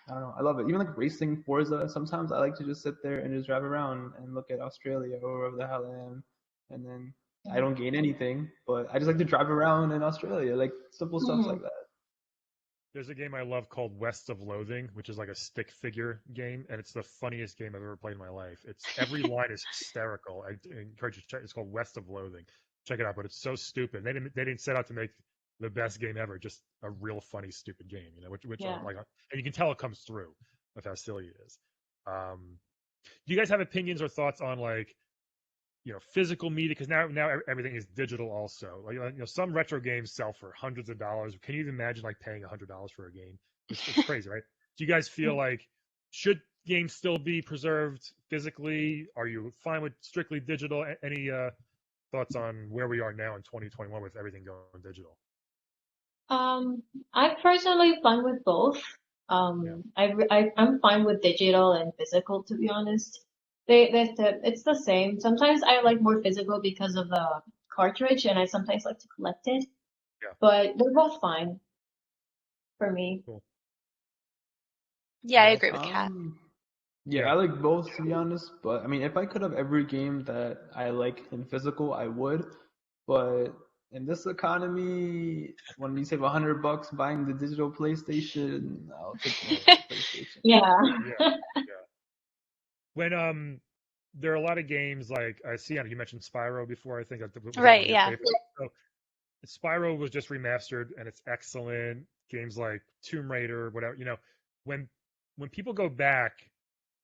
I don't know. I love it. Even like racing Forza, sometimes I like to just sit there and just drive around and look at Australia or wherever the hell I am. And then I don't gain anything, but I just like to drive around in Australia, like simple stuff like that. There's a game I love called West of Loathing, which is like a stick figure game, and it's the funniest game I've ever played in my life. Every line is hysterical. I encourage you to check. It's called West of Loathing. Check it out, but it's so stupid. They didn't set out to make the best game ever, just a real funny, stupid game, which like, and you can tell it comes through with how silly it is. Do you guys have opinions or thoughts on like, physical media? Because now everything is digital also. Like, some retro games sell for hundreds of dollars. Can you even imagine like paying $100 for a game? It's crazy, right? Do you guys feel like should games still be preserved physically? Are you fine with strictly digital? Any thoughts on where we are now in 2021 with everything going digital? I'm personally fine with both. I'm fine with digital and physical, to be honest. It's the same. Sometimes I like more physical because of the cartridge, and I sometimes like to collect it. Yeah. But they're both fine for me. Cool. Yeah, I agree with Kat. Yeah, I like both, to be honest. But I mean, if I could have every game that I like in physical, I would. But in this economy, when you save $100 buying the digital PlayStation, I'll take the PlayStation. Yeah. When there are a lot of games like I see, you mentioned Spyro before. I think that was right. Yeah. So Spyro was just remastered and it's excellent. Games like Tomb Raider, whatever. When people go back,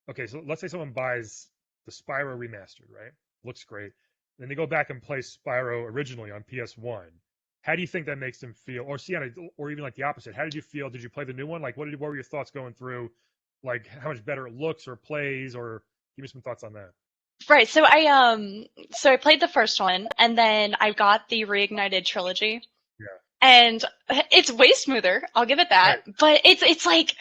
okay, so let's say someone buys the Spyro remastered, right? Looks great. Then they go back and play Spyro originally on PS1. How do you think that makes them feel? Or Sienna, or even like the opposite. How did you feel? Did you play the new one? Like, what were your thoughts going through? Like, how much better it looks or plays? Or give me some thoughts on that. Right. So I played the first one, and then I got the Reignited trilogy. Yeah. And it's way smoother. I'll give it that. Right. But it's like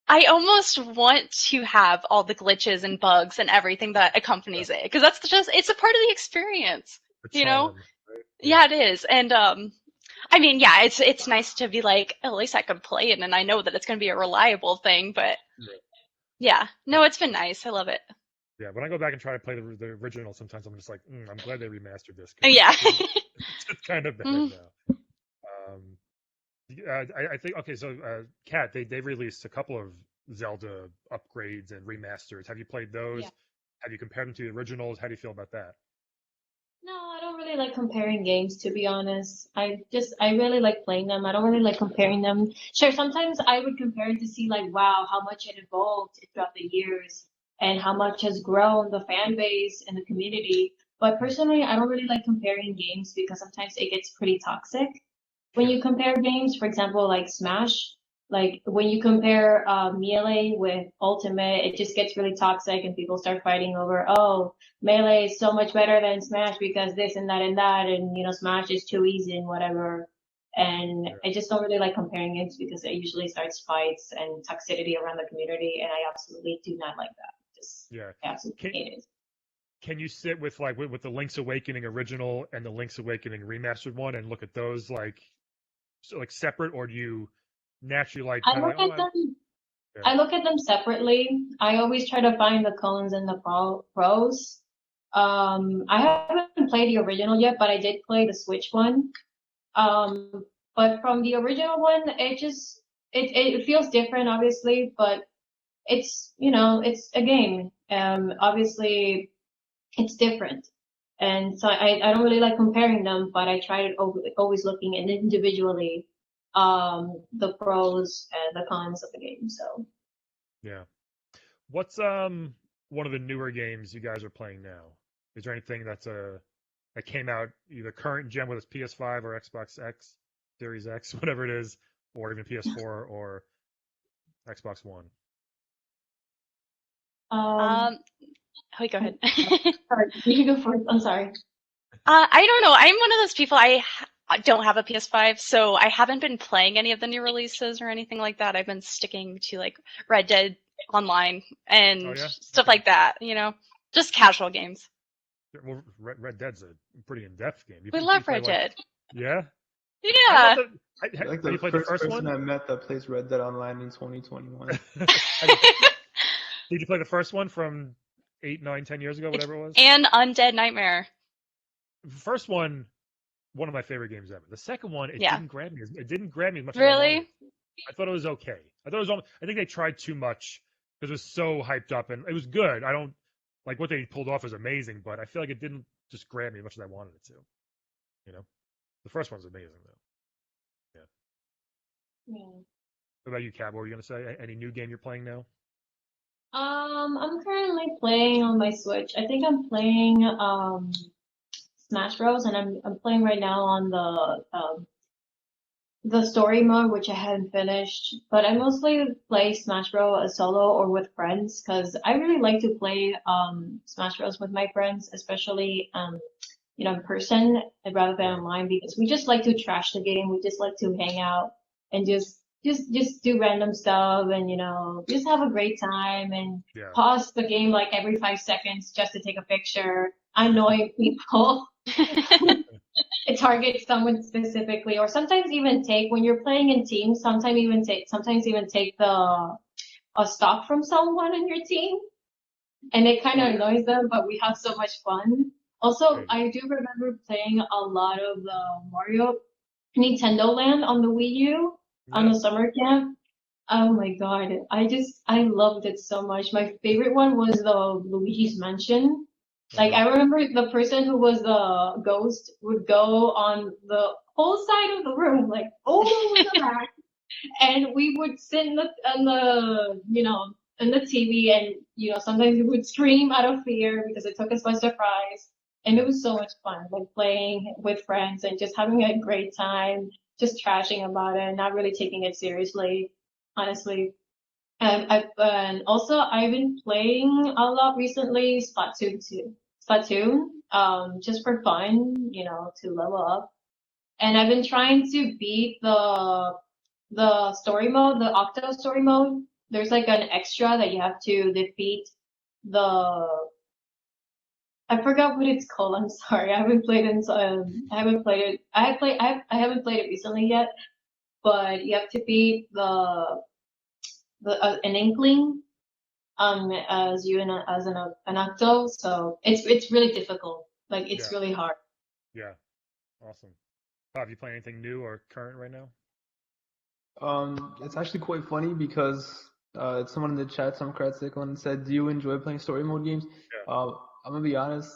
I almost want to have all the glitches and bugs and everything that accompanies it, because it's a part of the experience. The charm, right? Yeah, it is. And I mean, yeah, it's nice to be like, at least I can play it, and I know that it's going to be a reliable thing. But yeah, no, it's been nice. I love it. Yeah, when I go back and try to play the original, sometimes I'm just like, I'm glad they remastered this. Yeah. It's kind of bad now. I think, okay, so Kat, they released a couple of Zelda upgrades and remasters. Have you played those? Yeah. Have you compared them to the originals? How do you feel about that? No, I don't really like comparing games, to be honest. I really like playing them. I don't really like comparing them. Sure, sometimes I would compare it to see like, wow, how much it evolved throughout the years and how much has grown the fan base and the community. But personally, I don't really like comparing games because sometimes it gets pretty toxic. When you compare games, for example, like Smash, like when you compare Melee with Ultimate, it just gets really toxic and people start fighting over, oh, Melee is so much better than Smash because this and that and that, and Smash is too easy and whatever. And I just don't really like comparing games because it usually starts fights and toxicity around the community, and I absolutely do not like that. Just absolutely hate it. can you sit with like with the Link's Awakening original and the Link's Awakening remastered one and look at those like separate, or do you naturally like I kind of look like, at them. yeah. I look at them separately. I always try to find the cons and the pros. I haven't played the original yet, but I did play the Switch one. But from the original one, it feels different, obviously, but it's it's a game. Obviously it's different, and so I don't really like comparing them, but I try to always looking at individually, the pros and the cons of the game. So Yeah. What's one of the newer games you guys are playing now? Is there anything that came out either current gen, whether it's PS5 or Xbox X, Series X, whatever it is, or even PS4 or Xbox One? Wait, go ahead. sorry, you can go first. I'm sorry. I don't know. I'm one of those people. I don't have a PS5, so I haven't been playing any of the new releases or anything like that. I've been sticking to like Red Dead Online and stuff like that. Just casual games. Well, Red Dead's a pretty in-depth game. We love Red Dead. Yeah. Yeah. You're like the first person I met that plays Red Dead Online in 2021. Did you play the first one from 8, 9, 10 years ago, whatever it was? And Undead Nightmare. The first one of my favorite games ever. The second one, it didn't grab me. It didn't grab me as much as I wanted. I thought it was okay. I think they tried too much because it was so hyped up, and it was good. I don't like what they pulled off is amazing, but I feel like it didn't just grab me as much as I wanted it to. The first one's amazing though. Yeah. What about you, Cab? What were you gonna say? Any new game you're playing now? I'm currently playing on my Switch. I think I'm playing Smash Bros. And I'm playing right now on the story mode, which I haven't finished. But I mostly play Smash Bros. Solo or with friends, because I really like to play Smash Bros. With my friends, especially in person rather than online, because we just like to trash the game. We just like to hang out and just do random stuff and just have a great time and pause the game like every 5 seconds just to take a picture, annoying people. Target someone specifically, or sometimes even take, when you're playing in teams, sometimes even take the a stock from someone in your team, and it kind of annoys them, but we have so much fun. Also, I do remember playing a lot of the Mario Nintendo Land on the Wii U on the summer camp. Oh my God, I loved it so much. My favorite one was the Luigi's Mansion. Like, I remember the person who was the ghost would go on the whole side of the room, like all over the back, and we would sit in the TV, and sometimes we would scream out of fear because it took us by surprise, and it was so much fun, like playing with friends and just having a great time, just trashing about it, not really taking it seriously, honestly. And also I've been playing a lot recently Splatoon 2. Just for fun, to level up. And I've been trying to beat the story mode, the Octo story mode. There's like an extra that you have to defeat I forgot what it's called. I'm sorry. I haven't played it. I haven't played it. I haven't played it recently yet. But you have to beat an inkling as an octo, so it's really difficult. Like, it's really hard. Yeah, awesome. Bob, you playing anything new or current right now? It's actually quite funny because someone in the chat, some Kratzikon, said, "Do you enjoy playing story mode games?" Yeah. I'm gonna be honest.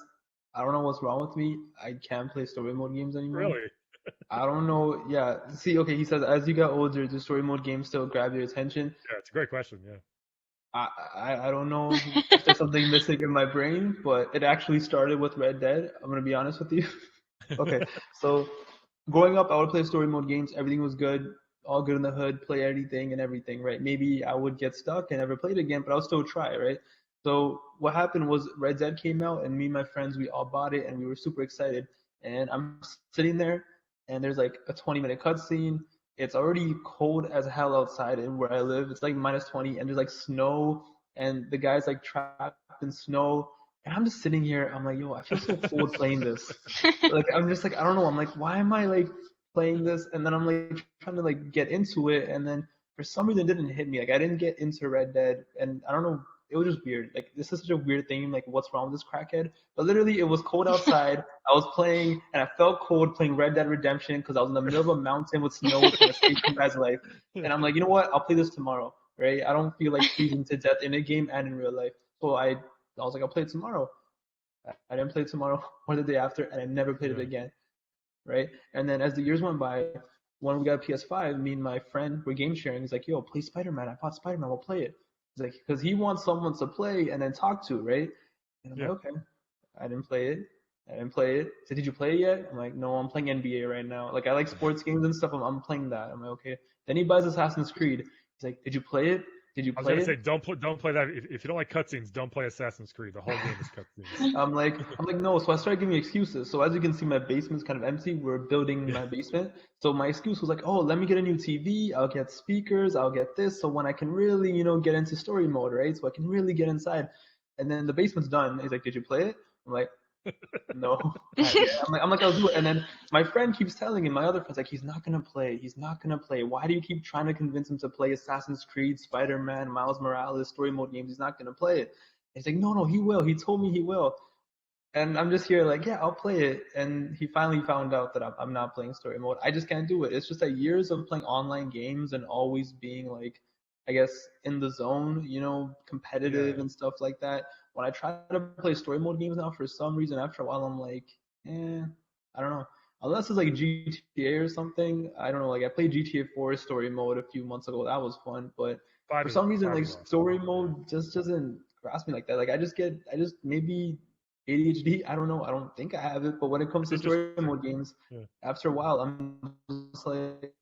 I don't know what's wrong with me. I can't play story mode games anymore. Really? I don't know. Yeah. See, okay, he says, as you got older, do story mode games still grab your attention? Yeah, it's a great question. Yeah. I don't know if there's something missing in my brain, but it actually started with Red Dead. I'm gonna be honest with you. Okay, so growing up, I would play story mode games. Everything was good, all good in the hood, play anything and everything, right? Maybe I would get stuck and never play it again, but I'll still try, right? So what happened was Red Dead came out, and me and my friends, we all bought it, and we were super excited. And I'm sitting there, and there's like a 20-minute cutscene. It's already cold as hell outside and where I live. It's like -20, and there's like snow, and the guy's like trapped in snow, And I'm just sitting here, I'm like, yo, I feel so cold playing this. Like, I'm just like, I don't know. I'm like, why am I like playing this? And then I'm like trying to like get into it. And then for some reason it didn't hit me. Like, I didn't get into Red Dead. And I don't know. It was just weird. Like, this is such a weird thing. Like, what's wrong with this crackhead? But literally, it was cold outside. I was playing and I felt cold playing Red Dead Redemption because I was in the middle of a mountain with snow trying to escape from guy's life. And I'm like, you know what? I'll play this tomorrow. Right? I don't feel like freezing to death in a game and in real life. So I was like, I'll play it tomorrow. I didn't play it tomorrow or the day after, and I never played it again, right? And then as the years went by, when we got a PS5, me and my friend were game sharing. He's like, yo, play Spider-Man. I bought Spider-Man. We'll play it. He's like, because he wants someone to play and then talk to, right? And I'm like, okay. I didn't play it. I didn't play it. He said, did you play it yet? I'm like, no, I'm playing NBA right now. Like, I like sports games and stuff. I'm playing that. I'm like, okay. Then he buys Assassin's Creed. He's like, did you play it? Did you play it? I was gonna say, don't play that. If you don't like cutscenes, don't play Assassin's Creed. The whole game is cutscenes. I'm like, no. So I started giving excuses. So as you can see, my basement's kind of empty. We're building my basement. So my excuse was like, oh, let me get a new TV. I'll get speakers. I'll get this. So when I can really, get into story mode, right? So I can really get inside. And then the basement's done. He's like, did you play it? I'm like, no. I'm like, I'll do it. And then my friend keeps telling him, my other friend's like, he's not gonna play. He's not gonna play. Why do you keep trying to convince him to play Assassin's Creed, Spider-Man, Miles Morales, story mode games? He's not gonna play it. And he's like, no, he will. He told me he will. And I'm just here like, yeah, I'll play it. And he finally found out that I'm not playing story mode. I just can't do it. It's just that years of playing online games and always being like, I guess, in the zone, competitive and stuff like that. When I try to play story mode games now, for some reason, after a while, I'm like, I don't know. Unless it's like GTA or something, I don't know. Like I played GTA 4 story mode a few months ago. That was fun, but for some reason, like story mode just doesn't grasp me like that. Like I just maybe ADHD. I don't know. I don't think I have it, but when it comes to story mode games, after a while, I'm just like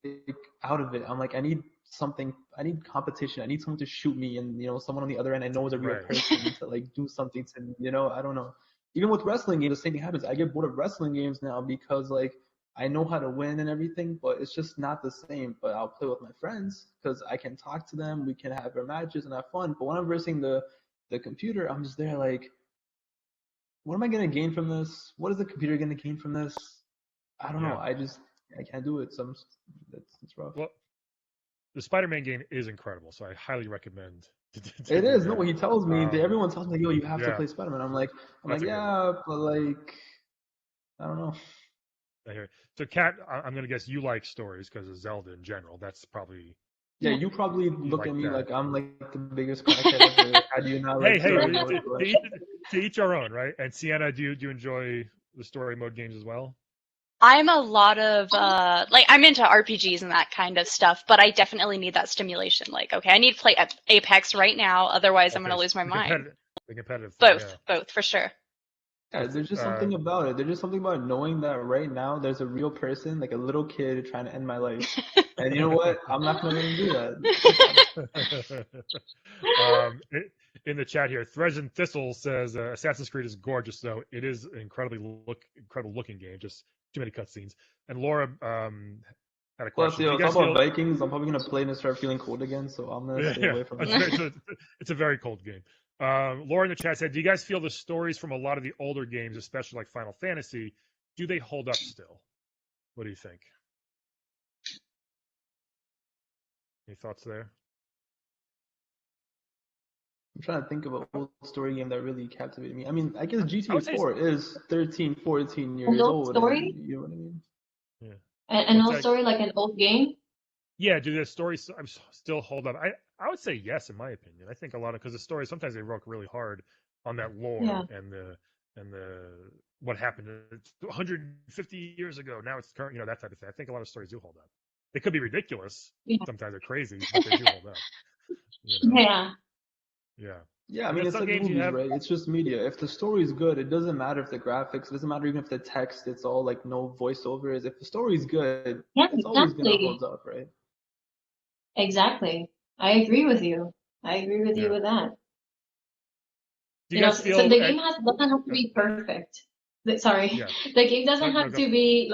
out of it. I'm like, I need something. I need competition. I need someone to shoot me, and someone on the other end I know is a real person to like do something to me. I don't know. Even with wrestling games, the same thing happens. I get bored of wrestling games now because like I know how to win and everything, but it's just not the same. But I'll play with my friends because I can talk to them. We can have our matches and have fun. But when I'm versing the computer, I'm just there like, what am I gonna gain from this? What is the computer gonna gain from this? I don't know. I can't do it. So it's rough. Well, the Spider-Man game is incredible, so I highly recommend. It is. No, he tells me. Everyone tells me, yo, you have to play Spider-Man. I'm like, yeah, but like, I don't know. I hear it. So, Kat, I'm gonna guess you like stories because of Zelda in general. That's probably. Yeah, you probably look at me like I'm like the biggest crackhead ever. How do you not like story mode? To each our own, right? And Sienna, do you enjoy the story mode games as well? I'm a lot of I'm into RPGs and that kind of stuff, but I definitely need that stimulation. Like, okay, I need to play Apex right now, otherwise I'm gonna lose my mind. The competitive thing, both for sure. Yeah, there's just something about it. There's just something about knowing that right now there's a real person, like a little kid, trying to end my life. And you know what? I'm not gonna let him do that. In the chat here, Threads and Thistle says Assassin's Creed is gorgeous, though it is an incredible looking game. Just too many cutscenes. And Laura had a question. Plus, talk about Vikings. I'm probably gonna play and start feeling cold again, so I'm gonna stay away from that. It's a very cold game. Laura in the chat said, do you guys feel the stories from a lot of the older games, especially like Final Fantasy, do they hold up still? What do you think? Any thoughts there? I'm trying to think of an old story game that really captivated me. I mean, I guess GTA 4 is 13, 14 years old. Story? You know what I mean? Yeah. An old story, like an old game? Yeah, do the stories still hold up? I would say yes, in my opinion. I think a lot of, because the stories, sometimes they work really hard on that lore and the what happened 150 years ago. Now it's current, that type of thing. I think a lot of stories do hold up. They could be ridiculous. Sometimes they're crazy, but they do hold up. Yeah. Yeah. Yeah, I mean, it's like movies, right? It's just media. If the story is good, it doesn't matter if the graphics, it doesn't matter even if the text, it's all like no voiceovers. If the story is good, it's always going to hold up, right? Exactly. I agree with you. I agree with you with that. So the game doesn't have to be perfect. The game doesn't have to be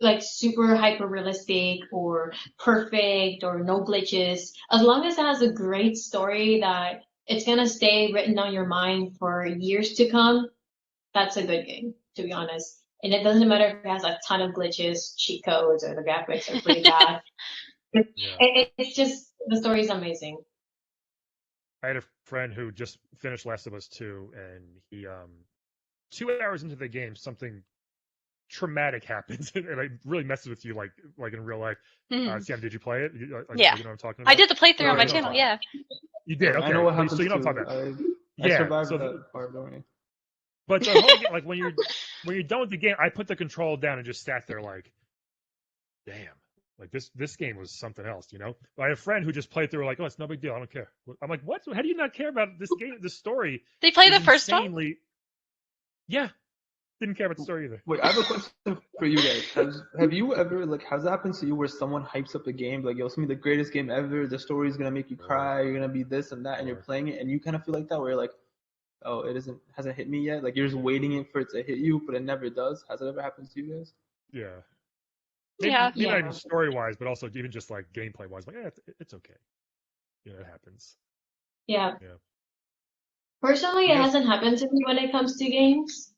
like super hyper realistic or perfect or no glitches. As long as it has a great story that it's gonna stay written on your mind for years to come, that's a good game, to be honest. And it doesn't matter if it has a ton of glitches, cheat codes, or the graphics are pretty bad. It's just, the story is amazing. I had a friend who just finished Last of Us 2, and he 2 hours into the game, something traumatic happens, and it really messes with you, like in real life. Sam, did you play it? Yeah. You know what I'm talking about? I did the playthrough on my channel. Yeah. You did. Okay. I know what happens. So you know what I'm talking about. I survived that part, don't worry. But the whole game, like when you're done with the game, I put the control down and just sat there like, damn. Like this game was something else, you know. But I had a friend who just played through, like, oh, it's no big deal, I don't care. I'm like, what? How do you not care about this game, this story? They play the first one? Yeah, didn't care about the story either. Wait, I have a question for you guys. Have you ever, like, has that happened to you where someone hypes up a game, like, yo, it's gonna be the greatest game ever, the story is gonna make you cry, you're gonna be this and that, and you're playing it, and you kind of feel like that, where you're like, oh, hasn't hit me yet? Like, you're just waiting for it to hit you, but it never does. Has it ever happened to you guys? Yeah. Maybe not even story-wise, but also even just like gameplay-wise. Like, it's okay. You know, it happens. Yeah. Personally, it hasn't happened to me when it comes to games.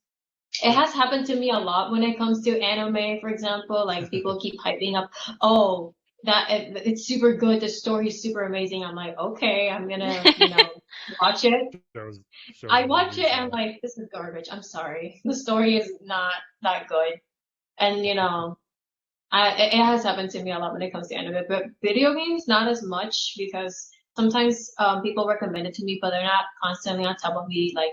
It has happened to me a lot when it comes to anime, for example. Like, people keep hyping up, oh, it's super good, the story's super amazing. I'm like, okay, I'm gonna, watch it. I watch it and I'm like, this is garbage. I'm sorry. The story is not that good. And, it has happened to me a lot when it comes to anime, but video games, not as much, because sometimes people recommend it to me, but they're not constantly on top of me, like,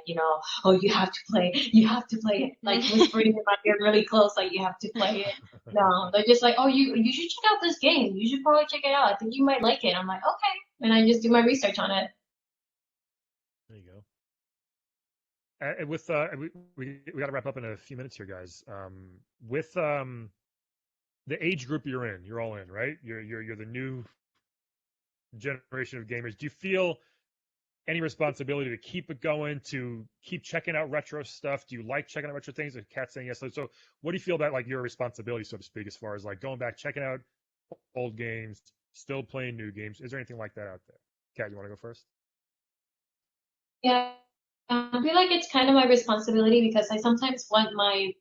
oh, you have to play it, like whispering in my ear really close, like, you have to play it. No, they're just like, oh, you should check out this game. You should probably check it out. I think you might like it. I'm like, okay, and I just do my research on it. There you go. With we got to wrap up in a few minutes here, guys. With the age group you're all in, right? You're the new generation of gamers. Do you feel any responsibility to keep it going, to keep checking out retro stuff? Do you like checking out retro things? Kat's saying yes. So what do you feel about, like, your responsibility, so to speak, as far as, like, going back, checking out old games, still playing new games? Is there anything like that out there? Kat, you want to go first? Yeah. I feel like it's kind of my responsibility, because I sometimes want my,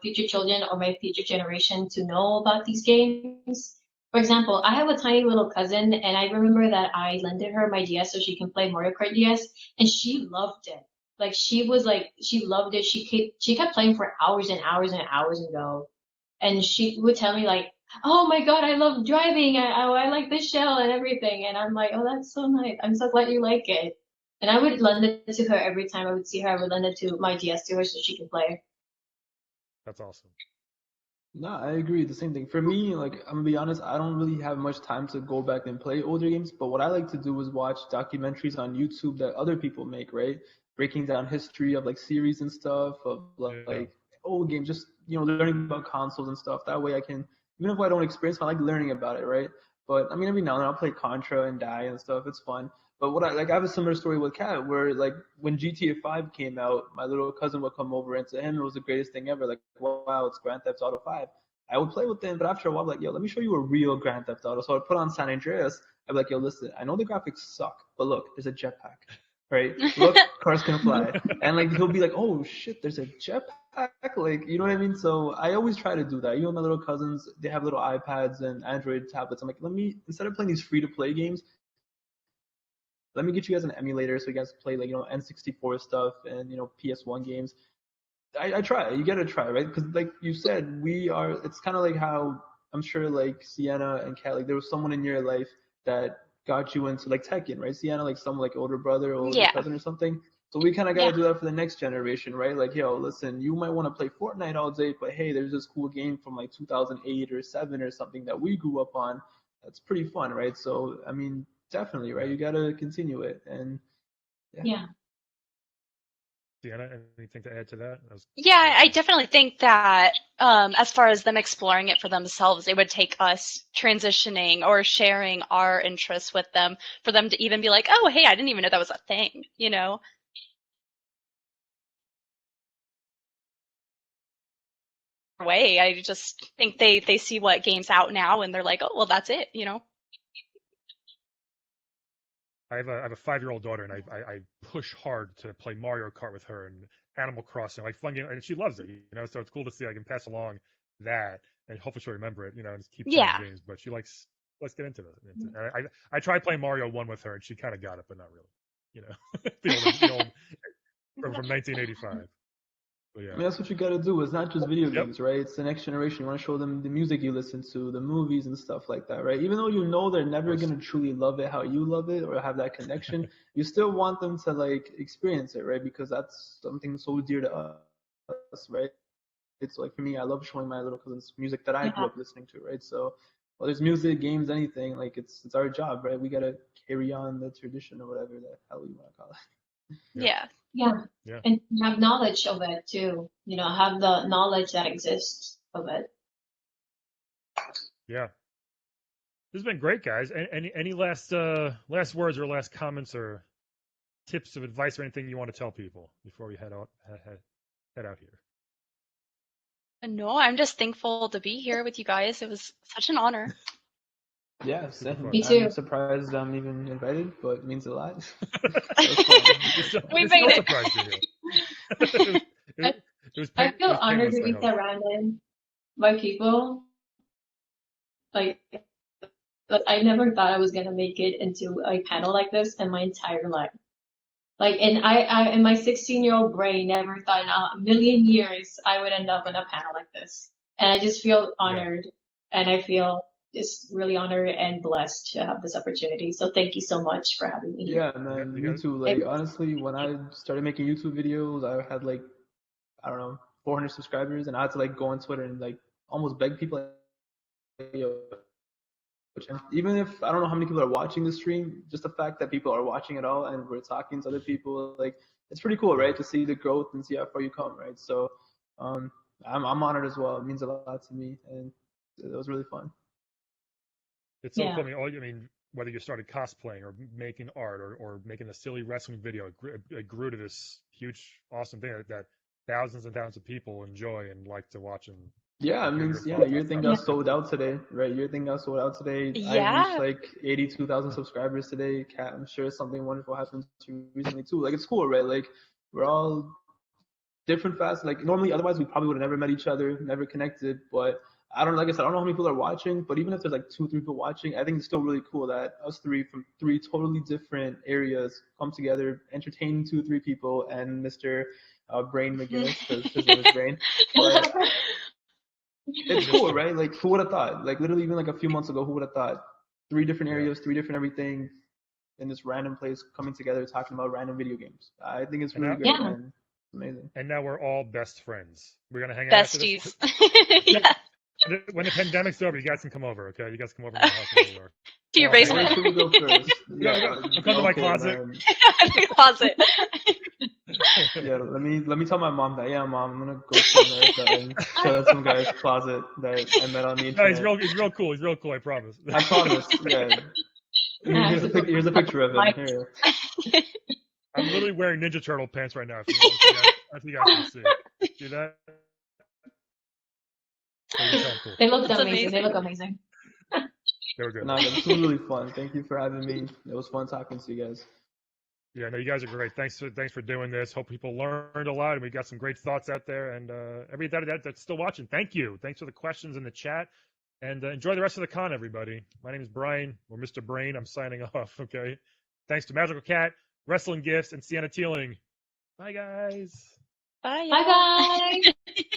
future children or my future generation to know about these games. For example, I have a tiny little cousin, and I remember that I lended her my DS so she can play Mario Kart DS, and she loved it. Like, she loved it. She kept playing for hours and hours and hours ago, and she would tell me, like, oh my God, I love driving. I like the shell and everything. And I'm like, oh, that's so nice. I'm so glad you like it. And I would lend it to her every time I would see her. I would lend it to my DS to her so she can play. That's awesome. No, I agree. The same thing. For me, like, I'm gonna be honest, I don't really have much time to go back and play older games. But what I like to do is watch documentaries on YouTube that other people make, right? Breaking down history of, like, series and stuff, of like old games, just, learning about consoles and stuff. That way I can, even if I don't experience it, I like learning about it, right? But I mean, every now and then I'll play Contra and Die and stuff. It's fun. But what I have a similar story with Kat, where, like, when GTA 5 came out, my little cousin would come over, and to him it was the greatest thing ever. Like, wow, it's Grand Theft Auto 5. I would play with him, but after a while, I'm like, yo, let me show you a real Grand Theft Auto. So I'd put on San Andreas. I'd be like, yo, listen, I know the graphics suck, but look, there's a jetpack, right? Look, cars can fly. And, like, he'll be like, oh shit, there's a jetpack. Like, you know what I mean? So I always try to do that. Even my little cousins, they have little iPads and Android tablets. I'm like, instead of playing these free-to-play games, let me get you guys an emulator so you guys play, like, N64 stuff and, PS1 games. I try. You gotta try, right? Because, like you said, it's kind of like how I'm sure, like, Sienna and Kat, like, there was someone in your life that got you into, like, Tekken, right? Sienna, like, some, like, older brother or older cousin or something. So we kind of got to do that for the next generation, right? Like, yo, listen, you might want to play Fortnite all day, but hey, there's this cool game from, like, 2008 or 7 or something that we grew up on. That's pretty fun, right? So, I mean, definitely, right? You got to continue it. And yeah. Sienna, anything to add to that? Yeah, I definitely think that as far as them exploring it for themselves, it would take us transitioning or sharing our interests with them for them to even be like, oh, hey, I didn't even know that was a thing, way. I just think they see what game's out now and they're like, oh, well, that's it, I have a 5-year-old daughter, and I push hard to play Mario Kart with her and Animal Crossing, like fun game, and she loves it. So it's cool to see I can pass along that, and hopefully she'll remember it. And just keep playing games. But she likes. Let's get into it. I tried playing Mario 1 with her, and she kind of got it, but not really. The old from 1985. Yeah. I mean, that's what you got to do. It's not just video games, right? It's the next generation. You want to show them the music you listen to, the movies and stuff like that, right? Even though they're never going to truly love it how you love it or have that connection, you still want them to like experience it, right? Because that's something so dear to us, right? It's like for me, I love showing my little cousins music that I grew up listening to, right? So whether it's music, games, anything, like it's our job, right? We got to carry on the tradition or whatever the hell you want to call it. Yeah. And have knowledge of it too. Have the knowledge that exists of it. Yeah. This has been great, guys. Any last words or last comments or tips of advice or anything you want to tell people before we head out here? No, I'm just thankful to be here with you guys. It was such an honor. Yeah, same. Me too. I'm surprised I'm even invited, but it means a lot. We made it. I feel honored to be surrounded by people. Like I never thought I was gonna make it into a panel like this in my entire life. And I in my 16-year-old brain never thought in a million years I would end up in a panel like this. And I just feel honored, and I feel just really honored and blessed to have this opportunity. So thank you so much for having me. Yeah, man, me too. Like honestly, when I started making YouTube videos, I had like, I don't know, 400 subscribers, and I had to like go on Twitter and like almost beg people, like, yo, even if I don't know how many people are watching the stream, just the fact that people are watching it all and we're talking to other people, like it's pretty cool, right? To see the growth and see how far you come, right? So I'm honored as well. It means a lot to me, and it was really fun. It's so cool. I mean, whether you started cosplaying or making art or making a silly wrestling video, it grew to this huge, awesome thing that thousands and thousands of people enjoy and like to watch. And yeah, I mean, your thing got sold out today, right? Your thing got sold out today. Yeah. I reached like 82,000 subscribers today. Kat, I'm sure something wonderful happened to you recently too. Like it's cool, right? Like we're all different fast. Like normally, otherwise we probably would have never met each other, never connected. But like I said, I don't know how many people are watching, but even if there's like 2-3 people watching, I think it's still really cool that us three from 3 totally different areas come together, entertaining 2-3 people, and Mr. Brain McGinnis, because his name is Brain. But it's cool, right? Like who would have thought? Like literally even like a few months ago, who would have thought? 3 different areas, 3 different everything in this random place coming together, talking about random video games. I think it's really great, man. Amazing. And now we're all best friends. We're gonna hang out. Besties. Yeah. When the pandemic's over, you guys can come over, okay? You guys come over to my house. To your basement. Where should we go first? Come to my closet. The closet. Yeah, let me tell my mom that. Yeah, mom, I'm gonna go to America and show out some guy's closet that I met on the internet. No, he's real cool. He's real cool. I promise. I promise. Yeah. Here's a picture of him. Here. I'm literally wearing Ninja Turtle pants right now. If you guys can see. See that? Cool. They look amazing. They look amazing. They were good. No, it was really fun. Thank you for having me. It was fun talking to you guys. Yeah, no, you guys are great. Thanks for doing this. Hope people learned a lot, and we got some great thoughts out there. And everybody that's still watching, thank you. Thanks for the questions in the chat, and enjoy the rest of the con, everybody. My name is Brian, or Mr. Brain. I'm signing off. Okay. Thanks to Magical Cat, Wrestling Gifts, and Sienna Teeling. Bye, guys. Bye. Bye, guys.